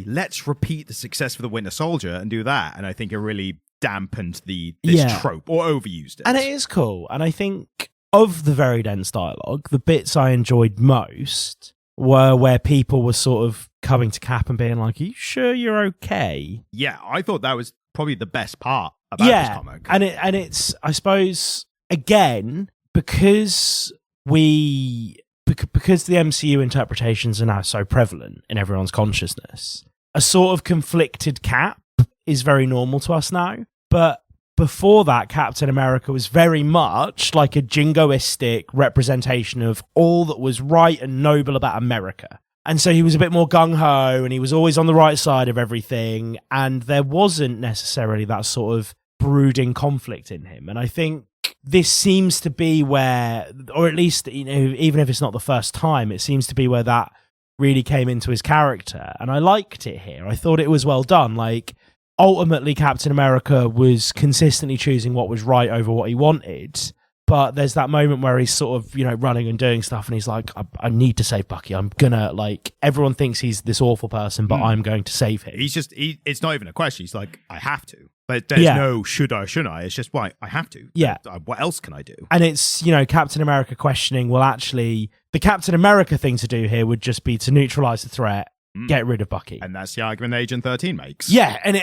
let's repeat the success for the Winter Soldier and do that. And I think it really dampened this trope or overused it. And it is cool. And I think of the very dense dialogue, the bits I enjoyed most were where people were sort of coming to Cap and being like, are you sure you're okay? Yeah, I thought that was probably the best part about this comic. And it's, I suppose, again, because the MCU interpretations are now so prevalent in everyone's consciousness, a sort of conflicted Cap is very normal to us now. But before that, Captain America was very much like a jingoistic representation of all that was right and noble about America. And so he was a bit more gung-ho, and he was always on the right side of everything, and there wasn't necessarily that sort of brooding conflict in him. And I think this seems to be where, or at least, even if it's not the first time, it seems to be where that really came into his character, and I liked it here. I thought it was well done. Like, ultimately, Captain America was consistently choosing what was right over what he wanted. But there's that moment where he's sort of, running and doing stuff, and he's like, I need to save Bucky. I'm gonna, everyone thinks he's this awful person, but I'm going to save him. It's not even a question. He's like, I have to. But there's no should I, shouldn't I? It's just, why I have to. Yeah. What else can I do? And it's, Captain America questioning, well, actually, the Captain America thing to do here would just be to neutralize the threat, get rid of Bucky. And that's the argument Agent 13 makes. Yeah, and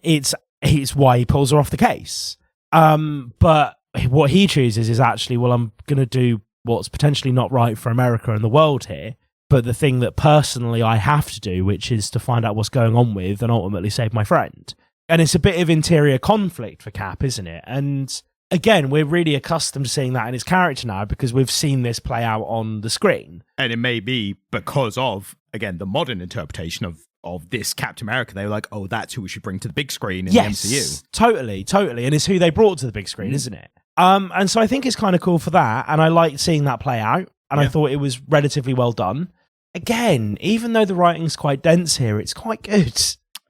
it's why he pulls her off the case. But what he chooses is actually, well, I'm going to do what's potentially not right for America and the world here, but the thing that personally I have to do, which is to find out what's going on with and ultimately save my friend. And it's a bit of interior conflict for Cap, isn't it? And again, we're really accustomed to seeing that in his character now because we've seen this play out on the screen. And it may be because of, again, the modern interpretation of this Captain America. They were like, oh, that's who we should bring to the big screen in the MCU. Totally. And it's who they brought to the big screen, isn't it? And so I think it's kind of cool for that. And I liked seeing that play out. And I thought it was relatively well done. Again, even though the writing's quite dense here, it's quite good.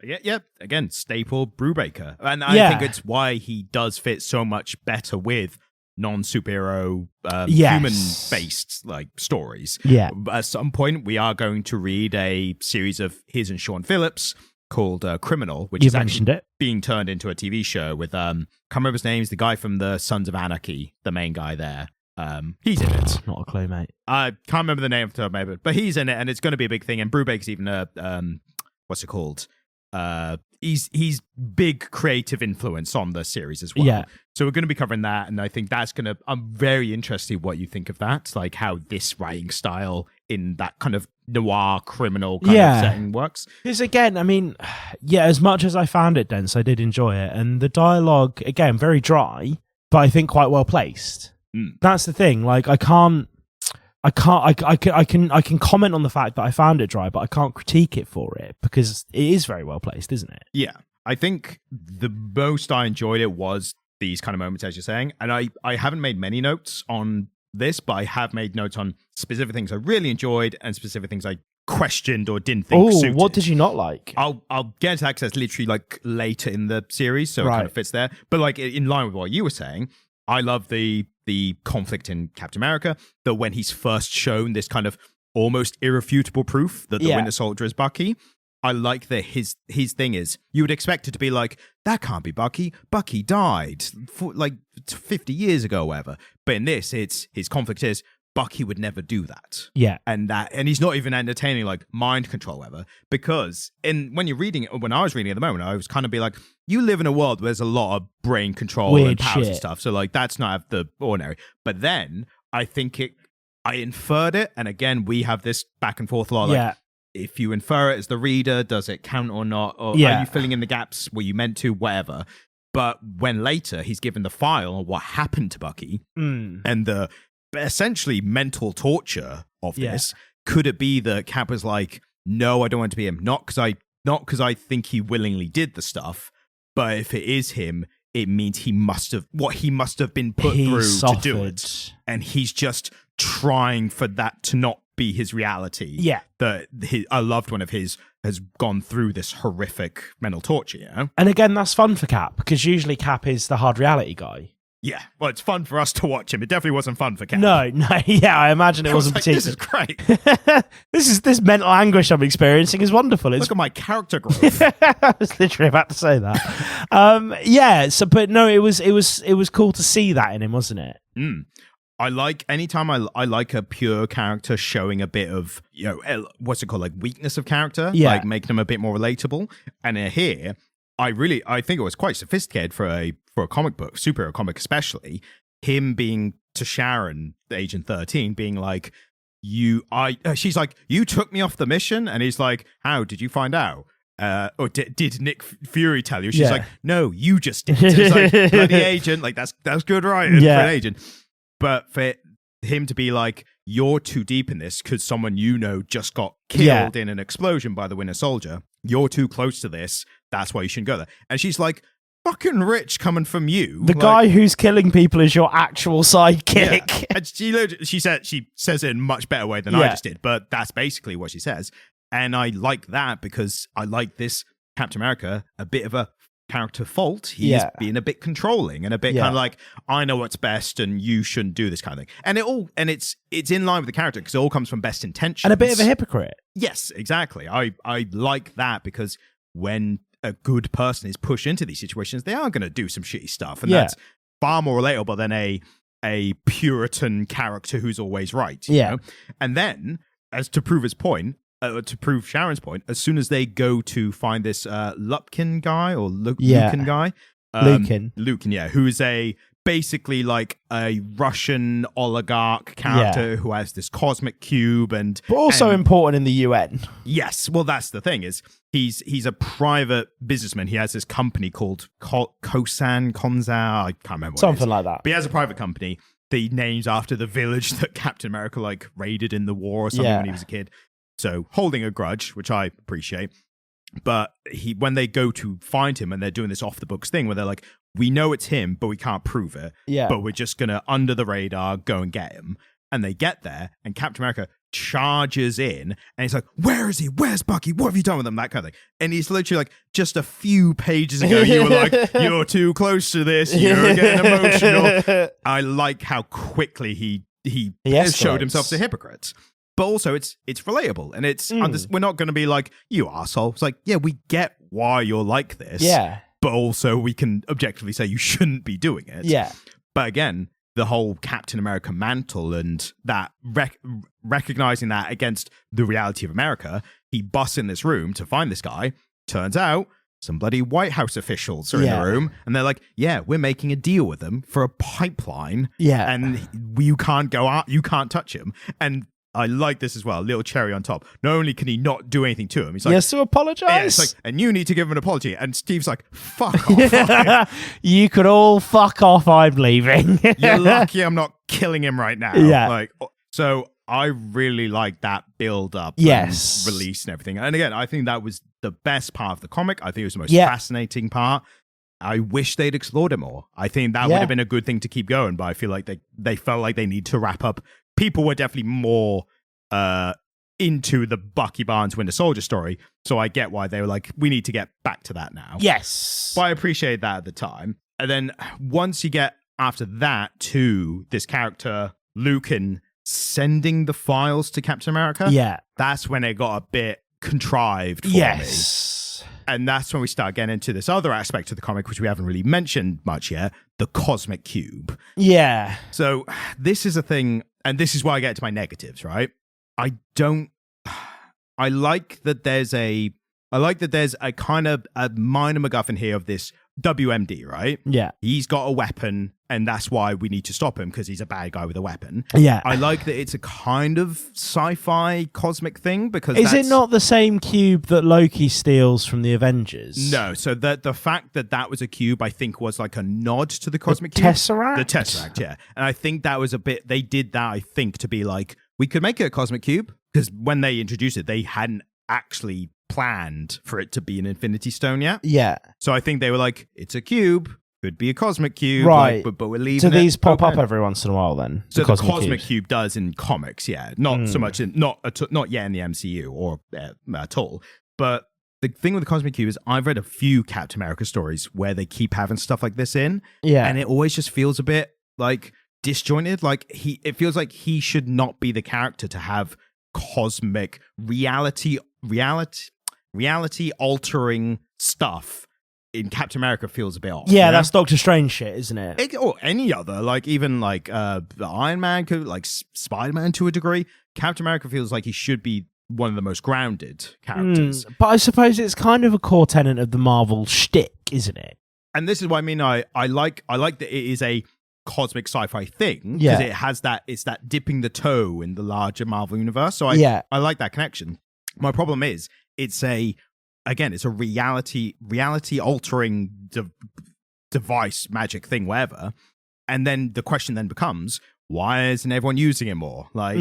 Yeah. Again, staple Brubaker. And I think it's why he does fit so much better with non-superhero human-based stories. Yeah. At some point, we are going to read a series of his and Sean Phillips called Criminal, which is actually being turned into a TV show with can't remember his name, the guy from the Sons of Anarchy, the main guy there. He's in it. Not a clue, mate. I can't remember the name off the top of my head, but he's in it, and it's going to be a big thing. And Brubaker's even a what's it called? He's big creative influence on the series as well. Yeah. So we're going to be covering that, and I think that's going to. I'm very interested what you think of that, like how this writing style in that kind of noir criminal kind of setting works. Because again, I mean, as much as I found it dense, I did enjoy it, and the dialogue again very dry, but I think quite well placed. That's the thing. Like, I can comment on the fact that I found it dry, but I can't critique it for it because it is very well placed, isn't it? Yeah. I think the most I enjoyed it was these kind of moments, as you're saying. And I haven't made many notes on this, but I have made notes on specific things I really enjoyed and specific things I questioned or didn't think suited. What did you not like? I'll get into that because that's literally later in the series, so it kind of fits there. But in line with what you were saying, I love the conflict in Captain America, that when he's first shown this kind of almost irrefutable proof that the Winter Soldier is Bucky, I like that his thing is, you would expect it to be like, that can't be Bucky. Bucky died 50 years ago or whatever. But in this, his conflict is, Bucky would never do that. Yeah. And he's not even entertaining mind control ever, because when you're reading it, when I was reading it at the moment, I was kind of be like, you live in a world where there's a lot of brain control weird and powers shit and stuff. So that's not the ordinary. But then I think I inferred it. And again, we have this back and forth a lot. If you infer it as the reader, does it count or not? Or are you filling in the gaps? Were you meant to? Whatever. But when later he's given the file on what happened to Bucky and the essentially mental torture of this, could it be that Cap was like, no, I don't want it to be him, not because I think he willingly did the stuff, but if it is him, it means he must have been put through to do it, and he's just trying for that to not be his reality. That a loved one of his has gone through this horrific mental torture. And again, that's fun for Cap, because usually Cap is the hard reality guy. Yeah, well, it's fun for us to watch him. It definitely wasn't fun for Cap. No, I imagine it wasn't particularly. This is great. This mental anguish I'm experiencing is wonderful. Look at my character growth. I was literally about to say that. But no, it was cool to see that in him, wasn't it? I like anytime I like a pure character showing a bit of, what's it called, weakness of character, making them a bit more relatable. And here, I think it was quite sophisticated for a comic book, superhero comic especially, him being to Sharon, Agent 13, being like, she's like, you took me off the mission, and he's like, how did you find out? Or did Nick Fury tell you? She's like, no, you just did. It's like, bloody agent, that's good writing for an agent. But for him to be like, you're too deep in this because someone just got killed in an explosion by the Winter Soldier. You're too close to this. That's why you shouldn't go there. And she's like, fucking rich coming from you. The guy who's killing people is your actual sidekick. Yeah. And she says it in a much better way than I just did, but that's basically what she says. And I like that because I like this Captain America, a bit of a character fault. He's being a bit controlling and a bit kind of like, I know what's best and you shouldn't do this kind of thing. And it's in line with the character because it all comes from best intentions. And a bit of a hypocrite. Yes, exactly. I like that because when a good person is pushed into these situations, they are going to do some shitty stuff. And that's far more relatable than a Puritan character who's always right. You know? And then, as to prove his point, to prove Sharon's point, as soon as they go to find this Lupkin guy or Lukin guy, Lukin, who's basically like a Russian oligarch character who has this cosmic cube but also important in the UN. Yes, well, that's the thing is he's a private businessman. He has this company called Konza. I can't remember something like that. But he has a private company. The name's after the village that Captain America like raided in the war or something when he was a kid. So holding a grudge, which I appreciate. But when they go to find him and they're doing this off the books thing where they're like, we know it's him, but we can't prove it. Yeah. But we're just going to, under the radar, go and get him. And they get there and Captain America charges in and he's like, where is he? Where's Bucky? What have you done with him? That kind of thing. And he's literally like, just a few pages ago, you were like, you're too close to this. You're getting emotional. I like how quickly he showed himself to hypocrites. But also, it's relatable, and it's we're not going to be like, you arsehole. It's like, yeah, we get why you're like this. Yeah. But also, we can objectively say you shouldn't be doing it. Yeah. But again, the whole Captain America mantle and that recognizing that against the reality of America, he busts in this room to find this guy. Turns out, some bloody White House officials are in the room, and they're like, yeah, we're making a deal with them for a pipeline. Yeah. And you can't go out, you can't touch him. And I like this as well. A little cherry on top. Not only can he not do anything to him, he's like, he has to apologize. Yeah, it's like, and you need to give him an apology. And Steve's like, fuck off. You could all fuck off. I'm leaving. You're lucky I'm not killing him right now. Yeah. Like, so I really like that build up, and release and everything. And again, I think that was the best part of the comic. I think it was the most fascinating part. I wish they'd explored it more. I think that would have been a good thing to keep going, but I feel like they felt like they need to wrap up. People were definitely more into the Bucky Barnes Winter Soldier story, so I get why they were like, we need to get back to that now. Yes. But I appreciate that at the time. And then once you get after that to this character, Lukin, sending the files to Captain America, that's when it got a bit contrived for me. And that's when we start getting into this other aspect of the comic, which we haven't really mentioned much yet, the Cosmic Cube. Yeah. So this is a thing, and this is why I get to my negatives, right? I like that there's a kind of a minor MacGuffin here of this WMD, right? Yeah. He's got a weapon, and that's why we need to stop him, because he's a bad guy with a weapon. Yeah. I like that it's a kind of sci-fi cosmic thing, because Is it not the same cube that Loki steals from the Avengers? No. So the fact that was a cube, I think, was like a nod to the Cosmic Cube. Tesseract? The Tesseract, yeah. And I think that was a bit, they did that, I think, to be like, we could make it a Cosmic Cube, because when they introduced it, they hadn't actually planned for it to be an Infinity Stone yet. Yeah. So I think they were like, it's a cube, could be a Cosmic Cube, right? Like, but we're leaving. So these pop up every once in a while, then. So the Cosmic Cube does in comics, yeah, not so much not yet in the MCU or at all. But the thing with the Cosmic Cube is, I've read a few Captain America stories where they keep having stuff like this in, and it always just feels a bit like disjointed. Like it feels like he should not be the character to have cosmic reality altering stuff in Captain America. Feels a bit off. Yeah, that's Doctor Strange shit, isn't it? Or any other, like even like the Iron Man, like Spider-Man to a degree. Captain America feels like he should be one of the most grounded characters. But I suppose it's kind of a core tenet of the Marvel shtick, isn't it? And this is what I mean. I like that it is a cosmic sci-fi thing, because it has it's that dipping the toe in the larger Marvel universe. So I like that connection. My problem is it's a reality altering device, magic thing, whatever. And then the question then becomes, why isn't everyone using it more? Like,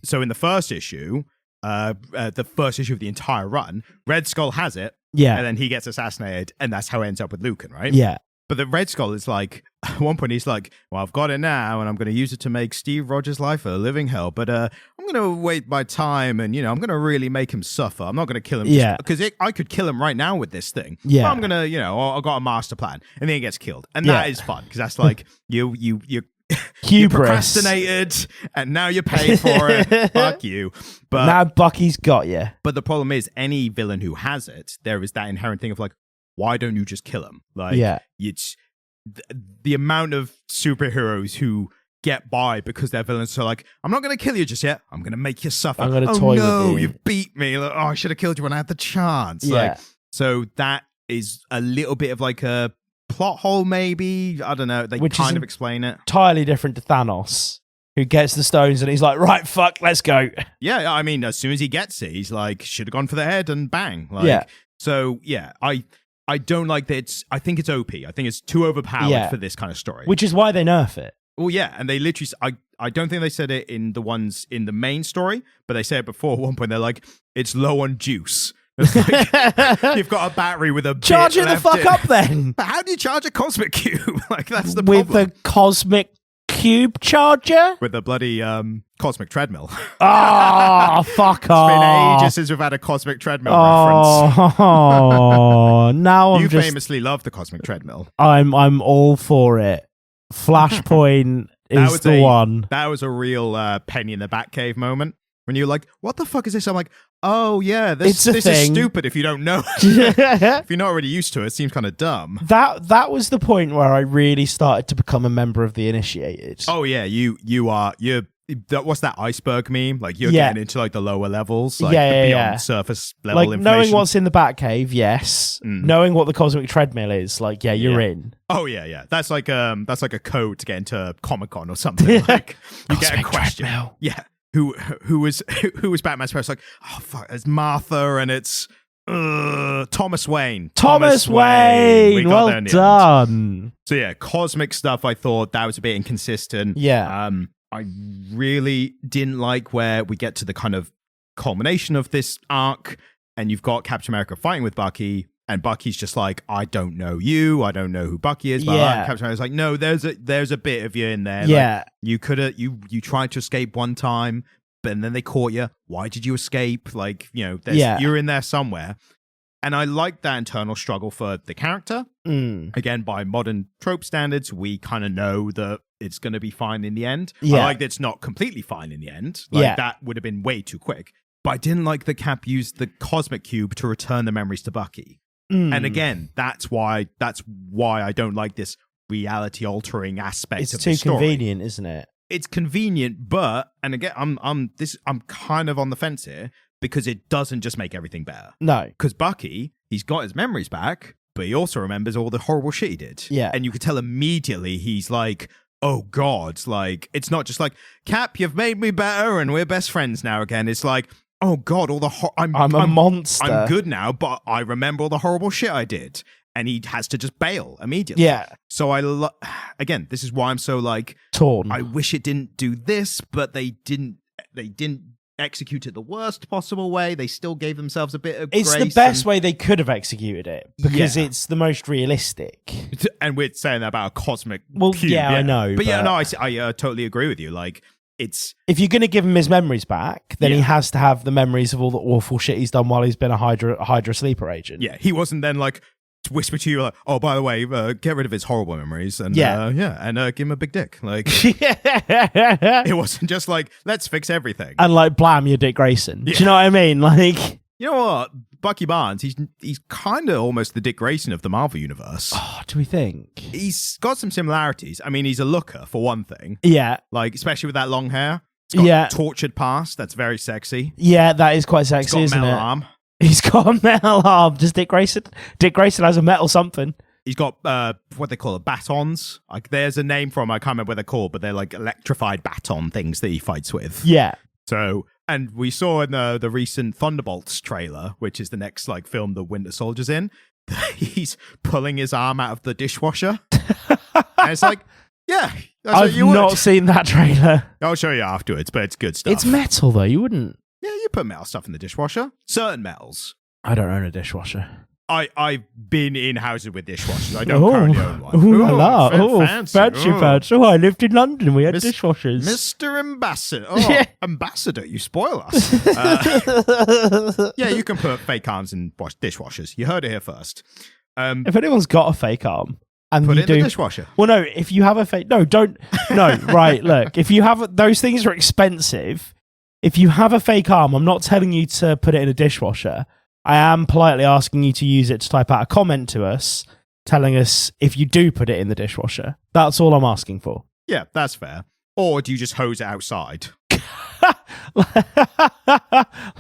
so in the first issue of the entire run, Red Skull has it, Yeah. And then he gets assassinated, and that's how it ends up with Lucan, right? Yeah. But the Red Skull is like, at one point he's like, well, I've got it now, and I'm going to use it to make Steve Rogers' life a living hell. But I'm going to wait my time, and, I'm going to really make him suffer. I'm not going to kill him. Yeah. Because I could kill him right now with this thing. Yeah. But I'm going to, I've got a master plan. And then he gets killed. And that is fun, because that's like, you procrastinated, and now you're paid for it. Fuck you. But now Bucky's got you. But the problem is, any villain who has it, there is that inherent thing of like, why don't you just kill him? Like, it's the amount of superheroes who get by because they're villains. So like, I'm not going to kill you just yet. I'm going to make you suffer. I'm going to toy with you. You beat me. Like, I should have killed you when I had the chance. Yeah. Like, so that is a little bit of like a plot hole, maybe. I don't know. They kind of explain it. Entirely different to Thanos, who gets the stones and he's like, right, fuck, let's go. Yeah, I mean, as soon as he gets it, he's like, should have gone for the head and bang. Like, So yeah, I don't like that. I think it's OP. I think it's too overpowered for this kind of story. Which is why they nerf it. Well, yeah, and they literally, I don't think they said it in the ones in the main story, but they said it before at one point. They're like, it's low on juice. It's like, you've got a battery with a charge it the fuck up then. But how do you charge a cosmic cube? Like, that's the with problem. the cosmic cube charger? With the bloody cosmic treadmill. Oh, fuck off. It's been ages since we've had a cosmic treadmill reference. Oh, now You famously love the cosmic treadmill. I'm all for it. Flashpoint is the one. That was a real Penny in the Batcave moment. When you're like, what the fuck is this? I'm like, oh yeah, this is stupid if you don't know. If you're not already used to it, it seems kind of dumb. That was the point where I really started to become a member of the Initiated. Oh yeah, you're what's that iceberg meme? Like you're getting into like the lower levels, like the beyond surface level like information. Knowing what's in the Batcave, yes. Knowing what the cosmic treadmill is, like you're in. Oh yeah. That's like a code to get into Comic-Con or something. Like you get a question. Treadmill. Yeah. Who was Batman's first? Like, oh fuck, it's Martha and it's Thomas Wayne. Thomas Wayne. Well done. So yeah, cosmic stuff. I thought that was a bit inconsistent. Yeah. I really didn't like where we get to the kind of culmination of this arc, and you've got Captain America fighting with Bucky, and Bucky's just like, I don't know you. I don't know who Bucky is. But Captain America's like, no, there's a bit of you in there. Yeah. Like, you could have, you tried to escape one time, but then they caught you. Why did you escape? Like, you're in there somewhere. And I like that internal struggle for the character. Again, by modern trope standards, we kind of know that it's going to be fine in the end. I like that it's not completely fine in the end. Like, that would have been way too quick. But I didn't like that Cap used the cosmic cube to return the memories to Bucky. And again, that's why I don't like this reality altering aspect of the story. It's too convenient, isn't it? It's convenient, but and again, I'm kind of on the fence here because it doesn't just make everything better. No, because Bucky, he's got his memories back, but he also remembers all the horrible shit he did. Yeah, and you could tell immediately he's like, oh God, like it's not just like Cap, you've made me better, and we're best friends now again. It's like, oh God, all the I'm a monster. I'm good now, but I remember all the horrible shit I did. And he has to just bail immediately. Yeah. So again, this is why I'm so like torn. I wish it didn't do this, but they didn't execute it the worst possible way. They still gave themselves a bit of grace. It's the best way they could have executed it because it's the most realistic. And we're saying that about a cosmic cube. Yeah, I know. But no, I totally agree with you. Like, if you're going to give him his memories back, then he has to have the memories of all the awful shit he's done while he's been a Hydra sleeper agent. Yeah, he wasn't then like whisper to you like, oh, by the way, get rid of his horrible memories and give him a big dick. Like, it wasn't just like, let's fix everything and like blam, you're Dick Grayson. Do you know what I mean? Like, you know what, Bucky Barnes, he's kind of almost the Dick Grayson of the Marvel universe. Oh, do we think? He's got some similarities. I mean, he's a looker for one thing. Yeah, like especially with that long hair. He's got tortured past. That's very sexy. Yeah, that is quite sexy, isn't it? Metal arm. He's got a metal arm. Does Dick Grayson? Dick Grayson has a metal something. He's got what they call batons. Like there's a name for them. I can't remember what they're called, but they're like electrified baton things that he fights with. Yeah. So, and we saw in the recent Thunderbolts trailer, which is the next like film the Winter Soldier's in, that he's pulling his arm out of the dishwasher. And it's like, yeah. I've not seen that trailer. I'll show you afterwards, but it's good stuff. It's metal though. You wouldn't. Yeah, you put metal stuff in the dishwasher. Certain metals. I don't own a dishwasher. I've been in houses with dishwashers. I don't currently own one. Fancy pants. I lived in London. We had dishwashers. Mr. Ambassador. Ambassador, you spoil us. Yeah, you can put fake arms in dishwashers. You heard it here first. If anyone's got a fake arm, and put you it in the dishwasher. Well, no, if you have a fake... No, don't... No, right, look. If you have... Those things are expensive. If you have a fake arm, I'm not telling you to put it in a dishwasher. I am politely asking you to use it to type out a comment to us, telling us if you do put it in the dishwasher. That's all I'm asking for. Yeah, that's fair. Or do you just hose it outside?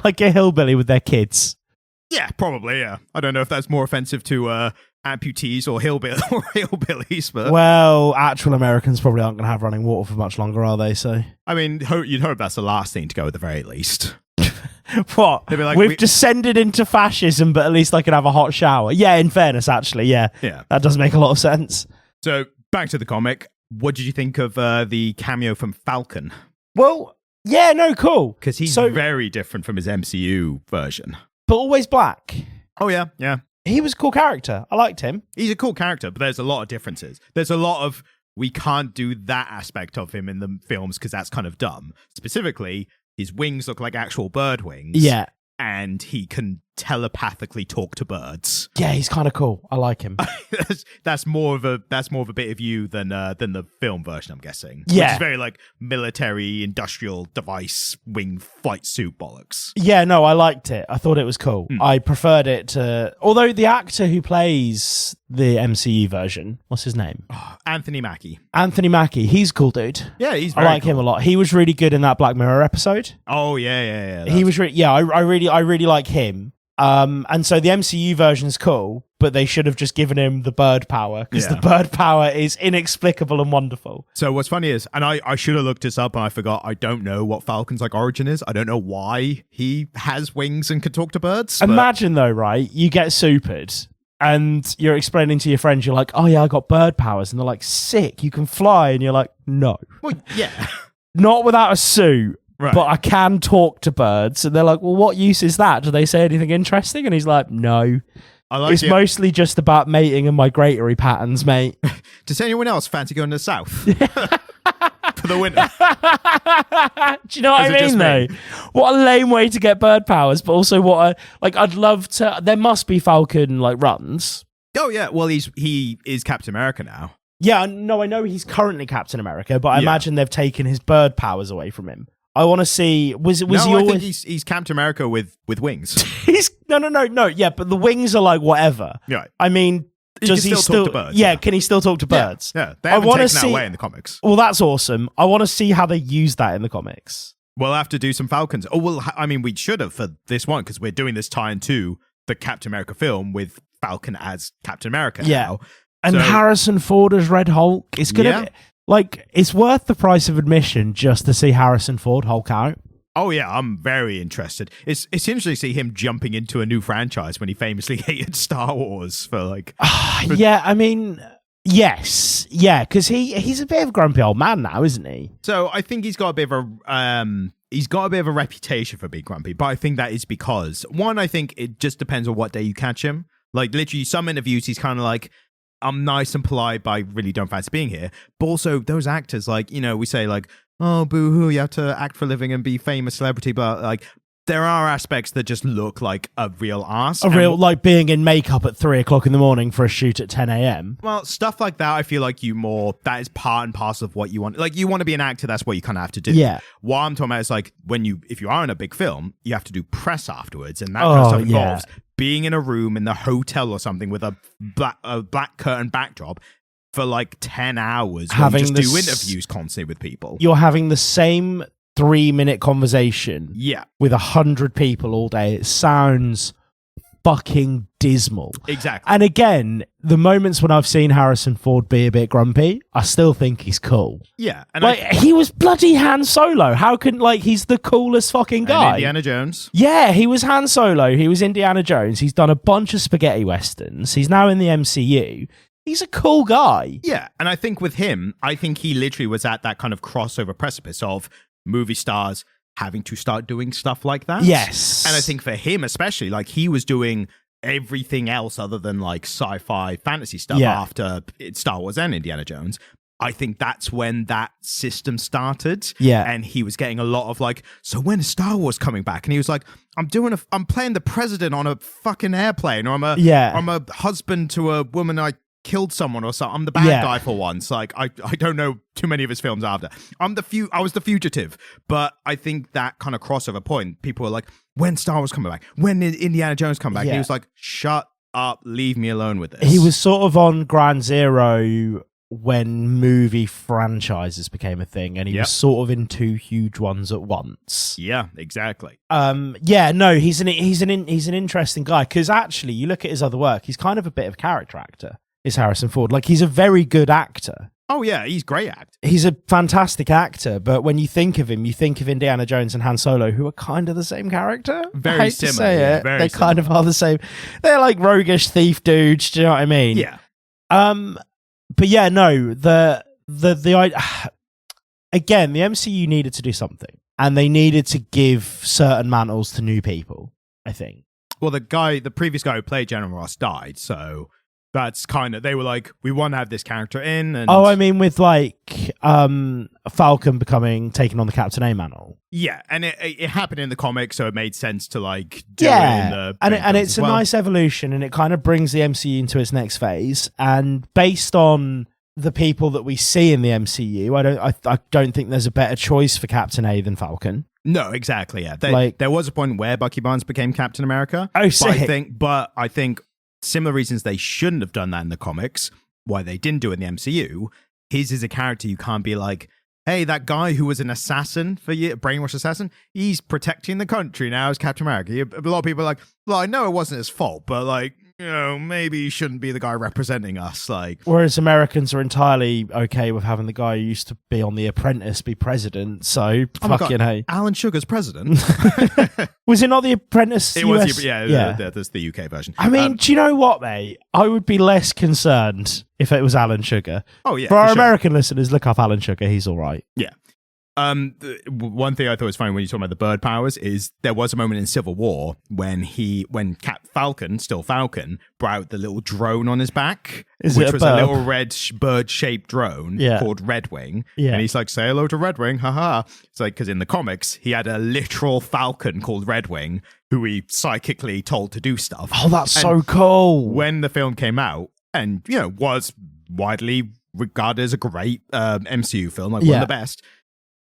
Like a hillbilly with their kids. Yeah, probably, yeah. I don't know if that's more offensive to amputees or hillbillies, but... Well, actual Americans probably aren't going to have running water for much longer, are they? So, I mean, you'd hope that's the last thing to go at the very least. What? Like, We've descended into fascism, but at least I can have a hot shower. Yeah, in fairness, actually, yeah. That does make a lot of sense. So, back to the comic. What did you think of the cameo from Falcon? Well, yeah, no, cool. Because he's very different from his MCU version. But always black. Oh, yeah, yeah. He was a cool character. I liked him. He's a cool character, but there's a lot of differences. There's a lot of, we can't do that aspect of him in the films because that's kind of dumb. Specifically, his wings look like actual bird wings. Yeah. And he can telepathically talk to birds. Yeah, he's kind of cool. I like him. that's more of a bit of you than the film version, I'm guessing. Yeah, which is very like military industrial device wing flight suit bollocks. Yeah, no, I liked it. I thought it was cool. I preferred it to, although the actor who plays the MCU version, what's his name? Anthony Mackie. Anthony Mackie. He's a cool dude. Yeah, he's. I like him a lot. He was really good in that Black Mirror episode. Oh yeah. He was really. Yeah, I really like him. And so the MCU version is cool, but they should have just given him the bird power because the bird power is inexplicable and wonderful. So what's funny is, and I should have looked this up and I forgot, I don't know what Falcon's like origin is. I don't know why he has wings and can talk to birds. Imagine though, right? You get supered and you're explaining to your friends, you're like, oh yeah, I got bird powers. And they're like, sick, you can fly. And you're like, no. Well, yeah. Not without a suit. Right. But I can talk to birds. And they're like, well, what use is that? Do they say anything interesting? And he's like, no. It's mostly just about mating and migratory patterns, mate. Does anyone else fancy going to the south? For the winter? Do you know what I mean, though? What a lame way to get bird powers, but also I'd love to... There must be Falcon, runs. Oh, yeah. Well, he is Captain America now. Yeah, no, I know he's currently Captain America, but I imagine they've taken his bird powers away from him. I want to see. Was he always? I think he's Captain America with wings. He's no. Yeah, but the wings are like whatever. Yeah. I mean, does he still talk to birds? Yeah, can he still talk to birds? Yeah. They haven't taken that away in the comics. Well, that's awesome. I want to see how they use that in the comics. We'll have to do some Falcons. Oh, well, I mean, we should have for this one because we're doing this tie into the Captain America film with Falcon as Captain America. Now. And Harrison Ford as Red Hulk. It's gonna be. It's worth the price of admission just to see Harrison Ford Hulk out. Oh, yeah, I'm very interested. It's interesting to see him jumping into a new franchise when he famously hated Star Wars for Yeah, I mean, yes. Yeah, because he's a bit of a grumpy old man now, isn't he? So I think he's got a bit of a reputation for being grumpy, but I think that is because, one, I think it just depends on what day you catch him. Like, literally, some interviews, he's kind of like, I'm nice and polite, but I really don't fancy being here. But also, those actors, we say, oh, boo-hoo, you have to act for a living and be famous celebrity, but, there are aspects that just look like a real ass. Being in makeup at 3 o'clock in the morning for a shoot at 10 a.m. Well, stuff like that, I feel like that is part and parcel of what you want. You want to be an actor, that's what you kind of have to do. Yeah. What I'm talking about is, if you are in a big film, you have to do press afterwards, and that kind of stuff involves being in a room in the hotel or something with a black curtain backdrop for 10 hours where you just do interviews constantly with people. You're having the same 3-minute conversation with 100 people all day. It sounds fucking dismal. Exactly. And again, the moments when I've seen Harrison Ford be a bit grumpy, I still think he's cool. Yeah. And he was bloody Han Solo. How can, he's the coolest fucking guy. And Indiana Jones. Yeah, he was Han Solo. He was Indiana Jones. He's done a bunch of spaghetti westerns. He's now in the MCU. He's a cool guy. Yeah. And I think with him, he literally was at that kind of crossover precipice of movie stars having to start doing stuff like that. Yes. And I think for him especially, he was doing everything else other than like sci-fi fantasy stuff after Star Wars and Indiana Jones. I think that's when that system started. Yeah. And he was getting a lot of like, so when is Star Wars coming back? And he was like, I'm playing the president on a fucking airplane, or I'm a husband to a woman I killed someone or something. I'm the bad guy for once. Like, I don't know too many of his films after. I was the fugitive. But I think that kind of crossover point, people were like, when Star Wars coming back? When did Indiana Jones come back? And he was like, shut up, leave me alone with this. He was sort of on ground zero when movie franchises became a thing, and he was sort of in two huge ones at once. Yeah, exactly. He's an interesting guy, because actually you look at his other work, he's kind of a bit of a character actor, is Harrison Ford. Like, he's a very good actor. Oh yeah, he's great actor. He's a fantastic actor, but when you think of him, you think of Indiana Jones and Han Solo, who are kind of the same character. Very similar. They kind of are the same. They're like roguish thief dudes. Do you know what I mean? Yeah. But yeah, no, again, the MCU needed to do something, and they needed to give certain mantles to new people, I think. Well, the previous guy who played General Ross died, so that's kind of, they were like, we want to have this character in. And I mean, with like Falcon taking on the Captain A mantle. Yeah, and it happened in the comics, so it made sense to like do it in the and it's a nice evolution, and it kind of brings the MCU into its next phase. And based on the people that we see in the MCU, I don't think there's a better choice for Captain A than Falcon. No, exactly. Yeah, there was a point where Bucky Barnes became Captain America. Oh, sick. But I think similar reasons they shouldn't have done that in the comics, why they didn't do it in the MCU. His is a character you can't be like, hey, that guy who was an assassin for you, brainwashed assassin, he's protecting the country now as Captain America. A lot of people are like, well, I know it wasn't his fault, but like, you know, maybe he shouldn't be the guy representing us. Like, whereas Americans are entirely okay with having the guy who used to be on The Apprentice be president. So fucking hey, Alan Sugar's president. Was it not The Apprentice? It US? was. Yeah. That's the UK version. I mean, do you know what, mate? I would be less concerned if it was Alan Sugar. Oh yeah. For our American listeners, look up Alan Sugar. He's all right. Yeah. One thing I thought was funny when you talk about the bird powers is there was a moment in Civil War when Falcon, brought out the little drone on his back, which was a little red bird-shaped drone called Redwing. Yeah. And he's like, say hello to Redwing, haha. It's like, because in the comics, he had a literal falcon called Redwing who he psychically told to do stuff. Oh, that's so cool. When the film came out, and, you know, was widely regarded as a great MCU film, like one of the best.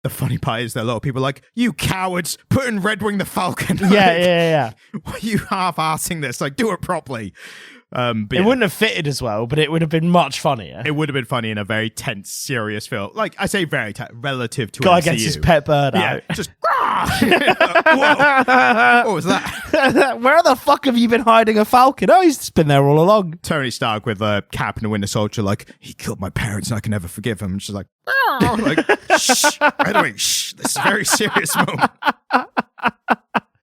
The funny part is that a lot of people are like, you cowards, put in Redwing the Falcon. Yeah. Why are you half-arsing this? Like, do it properly. It wouldn't have fitted as well, but it would have been much funnier. It would have been funny in a very tense, serious film. Like, I say very relative to Guy MCU. gets his pet bird out. Just, whoa. What was that? Where the fuck have you been hiding a falcon? Oh, he's been there all along. Tony Stark with a Cap and a Winter Soldier, like, he killed my parents and I can never forgive him. And she's like, shh, Redwing, shh, this is a very serious moment.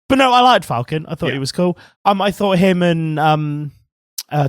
But no, I liked Falcon. I thought he was cool. I thought him and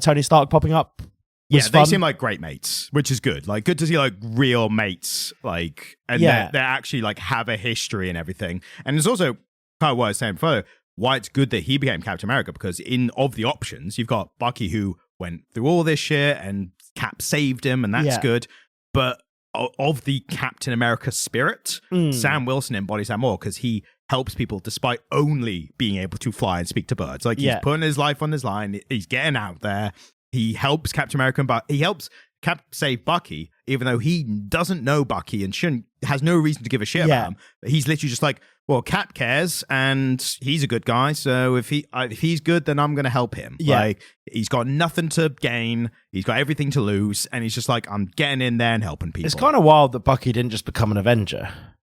Tony Stark popping up was they fun. seem like great mates, which is good. Like, good to see like real mates, like, and they actually like have a history and everything. And it's also kind of what I was saying before, why it's good that he became Captain America, because of the options, you've got Bucky who went through all this shit and Cap saved him, and that's good. But of the Captain America spirit, Sam Wilson embodies that more, because he helps people despite only being able to fly and speak to birds. Like, he's putting his life on this line. He's getting out there. He helps Captain America, but he helps Cap save Bucky, even though he doesn't know Bucky and has no reason to give a shit about him. But he's literally just like, well, Cap cares, and he's a good guy, so if he's good, then I'm going to help him. Yeah. Like, he's got nothing to gain, he's got everything to lose, and he's just like, I'm getting in there and helping people. It's kind of wild that Bucky didn't just become an Avenger.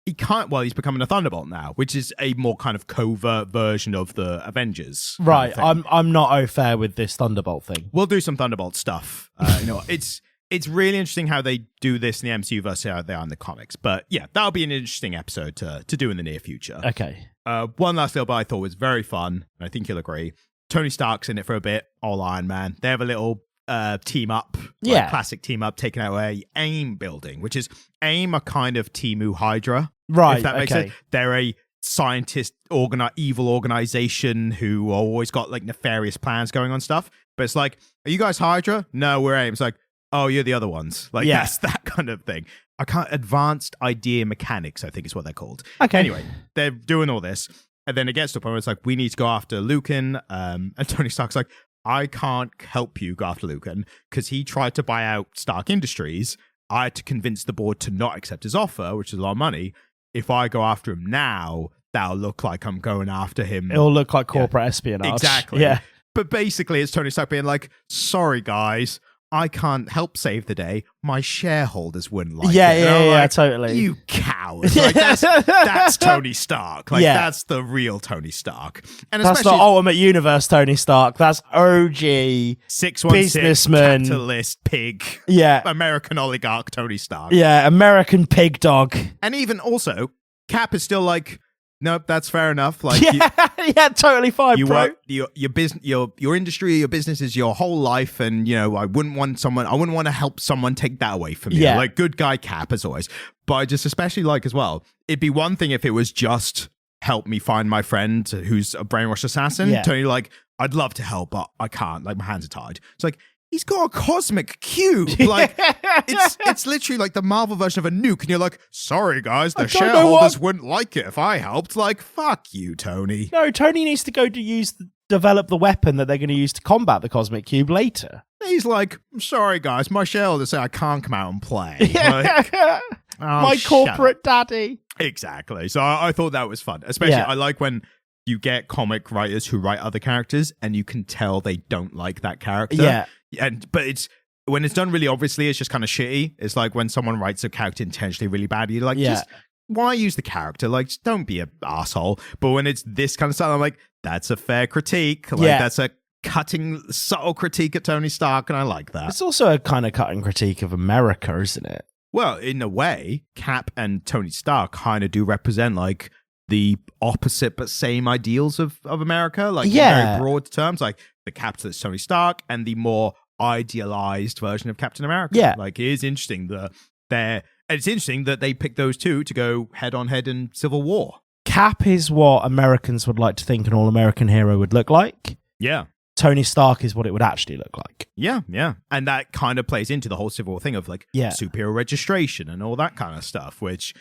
He's becoming a Thunderbolt now, which is a more kind of covert version of the Avengers. Right, I'm not au fait with this Thunderbolt thing. We'll do some Thunderbolt stuff. It's really interesting how they do this in the MCU versus how they are in the comics. But yeah, that'll be an interesting episode to do in the near future. Okay. One last little bit I thought was very fun, and I think you'll agree. Tony Stark's in it for a bit, all Iron Man. They have a little team up, classic team up, taking out a AIM building, which is AIM a kind of Temu Hydra. Right, if that makes sense. They're a scientist, evil organization who always got like nefarious plans going on stuff. But it's like, are you guys Hydra? No, we're AIM. It's like, oh, you're the other ones. Like, that's that kind of thing. I can't. Advanced idea mechanics, I think is what they're called. Okay. Anyway, they're doing all this. And then it gets to a point where it's like, we need to go after Lucan. And Tony Stark's like, I can't help you go after Lucan because he tried to buy out Stark Industries. I had to convince the board to not accept his offer, which is a lot of money. If I go after him now, that'll look like I'm going after him. It'll look like corporate espionage. Exactly. Yeah. But basically, it's Tony Stark being like, sorry, guys, I can't help save the day. My shareholders wouldn't like it. Yeah, totally. You coward. Like, that's Tony Stark. Like, that's the real Tony Stark. And that's the ultimate universe Tony Stark. That's OG 616 businessman, capitalist pig. Yeah. American oligarch Tony Stark. Yeah, American pig dog. And even also, Cap is still like, nope, that's fair enough. Like, yeah, totally fine, you bro. work, your business, your industry, your business is your whole life, and I wouldn't want to help someone take that away from you. Yeah. Like, good guy Cap as always. But I just especially like as well, it'd be one thing if it was just help me find my friend who's a brainwashed assassin. Yeah. Tony, like, I'd love to help, but I can't. Like, my hands are tied. It's like, he's got a cosmic cube. Like, it's literally like the Marvel version of a nuke. And you're like, sorry, guys, the shareholders wouldn't like it if I helped. Like, fuck you, Tony. No, Tony needs to go to develop the weapon that they're going to use to combat the cosmic cube later. He's like, I'm sorry, guys, my shareholders say I can't come out and play. Like, my corporate daddy. Exactly. So I thought that was fun. Especially, I like when you get comic writers who write other characters and you can tell they don't like that character. Yeah. But when it's done really obviously, it's just kind of shitty. It's like when someone writes a character intentionally really bad, you're like, just why use the character? Like, just don't be an asshole. But when it's this kind of stuff, I'm like, that's a fair critique. Like, that's a cutting, subtle critique at Tony Stark, and I like that. It's also a kind of cutting critique of America, isn't it? Well, in a way, Cap and Tony Stark kind of do represent like the opposite but same ideals of America, like in very broad terms, like the capitalist Tony Stark and the more idealized version of Captain America. Yeah. Like, it is interesting it's interesting that they picked those two to go head on head in Civil War. Cap is what Americans would like to think an all-American hero would look like. Yeah. Tony Stark is what it would actually look like. Yeah. And that kind of plays into the whole Civil War thing of like superhero registration and all that kind of stuff, which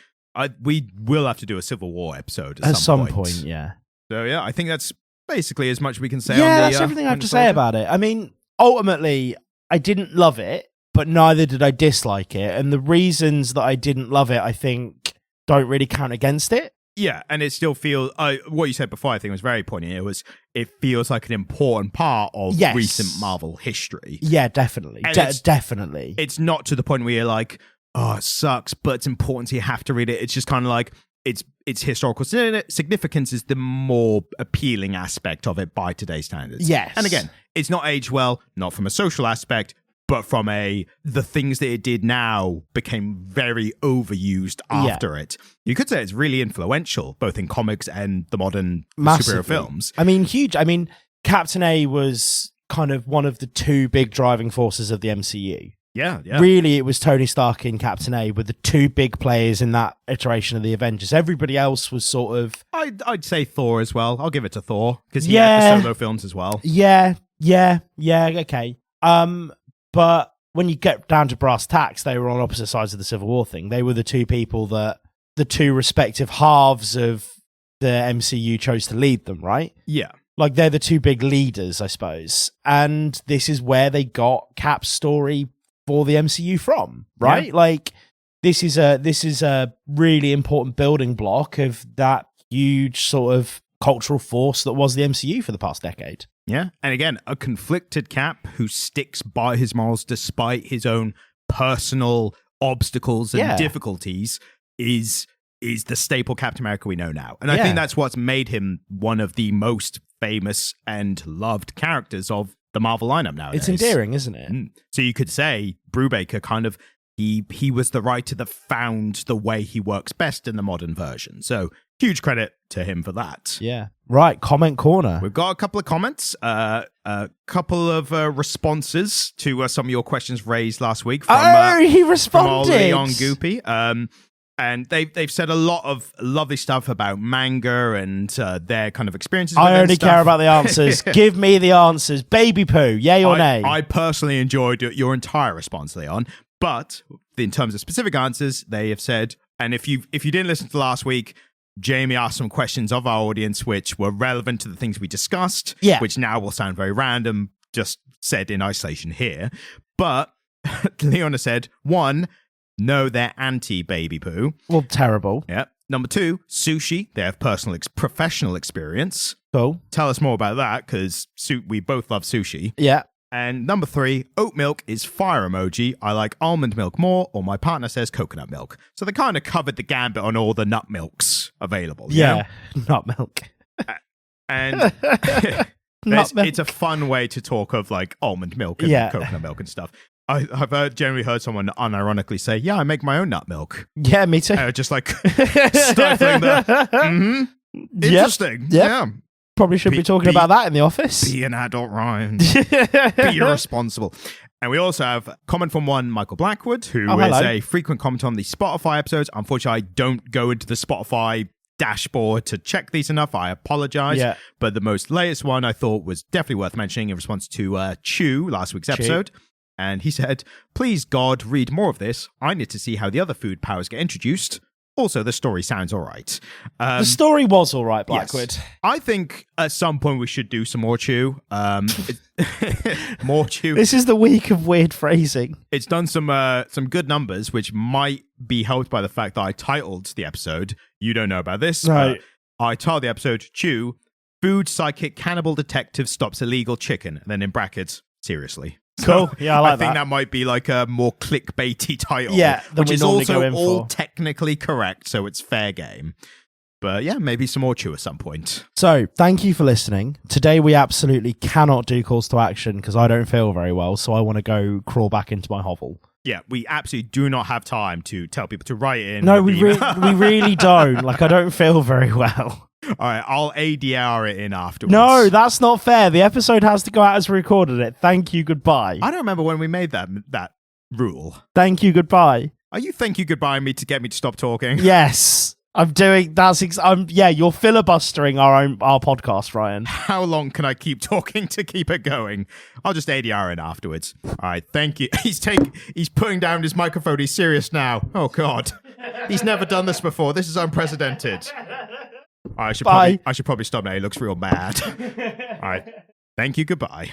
we will have to do a Civil War episode at some point. Yeah. So yeah, I think that's basically as much we can say on that's everything I have to say about it. I mean, ultimately, I didn't love it, but neither did I dislike it. And the reasons that I didn't love it, I think, don't really count against it. Yeah, and it still feels, what you said before, I think was very poignant. It feels like an important part of recent Marvel history. Yeah, definitely. Definitely. It's not to the point where you're like, oh, it sucks, but it's important, so you have to read it. It's just kind of like, its historical significance is the more appealing aspect of it by today's standards. Yes. And again, it's not aged well, not from a social aspect, but from the things that it did now became very overused after it. You could say it's really influential, both in comics and the modern superhero films. I mean, huge. I mean, Captain A was kind of one of the two big driving forces of the MCU. Yeah. Really, it was Tony Stark and Captain A were the two big players in that iteration of the Avengers. Everybody else was sort of... I'd say Thor as well. I'll give it to Thor, because he had the solo films as well. Yeah, okay. But when you get down to brass tacks, they were on opposite sides of the Civil War thing. They were the two people that the two respective halves of the MCU chose to lead them, right? Yeah. Like, they're the two big leaders, I suppose. And this is where they got Cap's story for the MCU from, right? Yeah. Like, this is a really important building block of that huge sort of cultural force that was the MCU for the past decade. Yeah. And again, a conflicted Cap who sticks by his morals despite his own personal obstacles and difficulties is the staple Captain America we know now. And I think that's what's made him one of the most famous and loved characters of the Marvel lineup nowadays. It's endearing, isn't it? So you could say Brubaker kind of, he was the writer that found the way he works best in the modern version. So huge credit to him for that. Yeah. Right, comment corner. We've got a couple of comments, a couple of responses to some of your questions raised last week. From, he responded. From Leon Goopy. And they've said a lot of lovely stuff about manga and their kind of experiences. I only care about the answers. Give me the answers. Baby poo, yay or nay? I personally enjoyed your entire response, Leon. But in terms of specific answers, they have said, and if you didn't listen to last week, Jamie asked some questions of our audience which were relevant to the things we discussed, which now will sound very random, just said in isolation here. But Leona said, 1, no, they're anti-baby poo. Well, terrible. Yeah. Number 2, sushi. They have professional experience. Cool. Tell us more about that, because we both love sushi. Yeah. And number 3, oat milk is fire emoji. I like almond milk more, or my partner says coconut milk. So they kind of covered the gambit on all the nut milks available. Yeah, nut milk. And it's a fun way to talk of like almond milk and coconut milk and stuff. I've generally heard someone unironically say, yeah, I make my own nut milk. Yeah, me too. Just like stifling the, interesting. Yep. Yeah. Probably should be talking about that in the office. Be an adult, Ryan. Be responsible. And we also have a comment from one Michael Blackwood, who is a frequent commenter on the Spotify episodes. Unfortunately, I don't go into the Spotify dashboard to check these enough. I apologize. Yeah. But the most latest one I thought was definitely worth mentioning in response to Chew, last week's episode. And he said, please, God, read more of this. I need to see how the other food powers get introduced. Also, the story sounds all right. The story was all right, Blackwood. Yes. I think at some point we should do some more Chew. More Chew. This is the week of weird phrasing. It's done some good numbers, which might be helped by the fact that I titled the episode. You don't know about this. Right. I titled the episode, Chew, Food Psychic Cannibal Detective Stops Illegal Chicken. And then in brackets, seriously. Cool. Yeah, I like that. I think that might be like a more clickbaity title. Yeah, which is also all technically correct, so it's fair game. But yeah, maybe some more Chew at some point. So, thank you for listening. Today we absolutely cannot do calls to action because I don't feel very well, so I want to go crawl back into my hovel. Yeah, we absolutely do not have time to tell people to write in. No, we really don't. Like, I don't feel very well. All right, I'll ADR it in afterwards. No, that's not fair. The episode has to go out as we recorded it. Thank you, goodbye. I don't remember when we made that rule. Thank you, goodbye. Are you thank you, goodbye me to get me to stop talking? Yes, I'm doing. You're filibustering our podcast, Ryan. How long can I keep talking to keep it going? I'll just ADR in afterwards. All right, thank you. He's putting down his microphone. He's serious now. Oh God, he's never done this before. This is unprecedented. I should probably stop now. He looks real mad. All right. Thank you. Goodbye.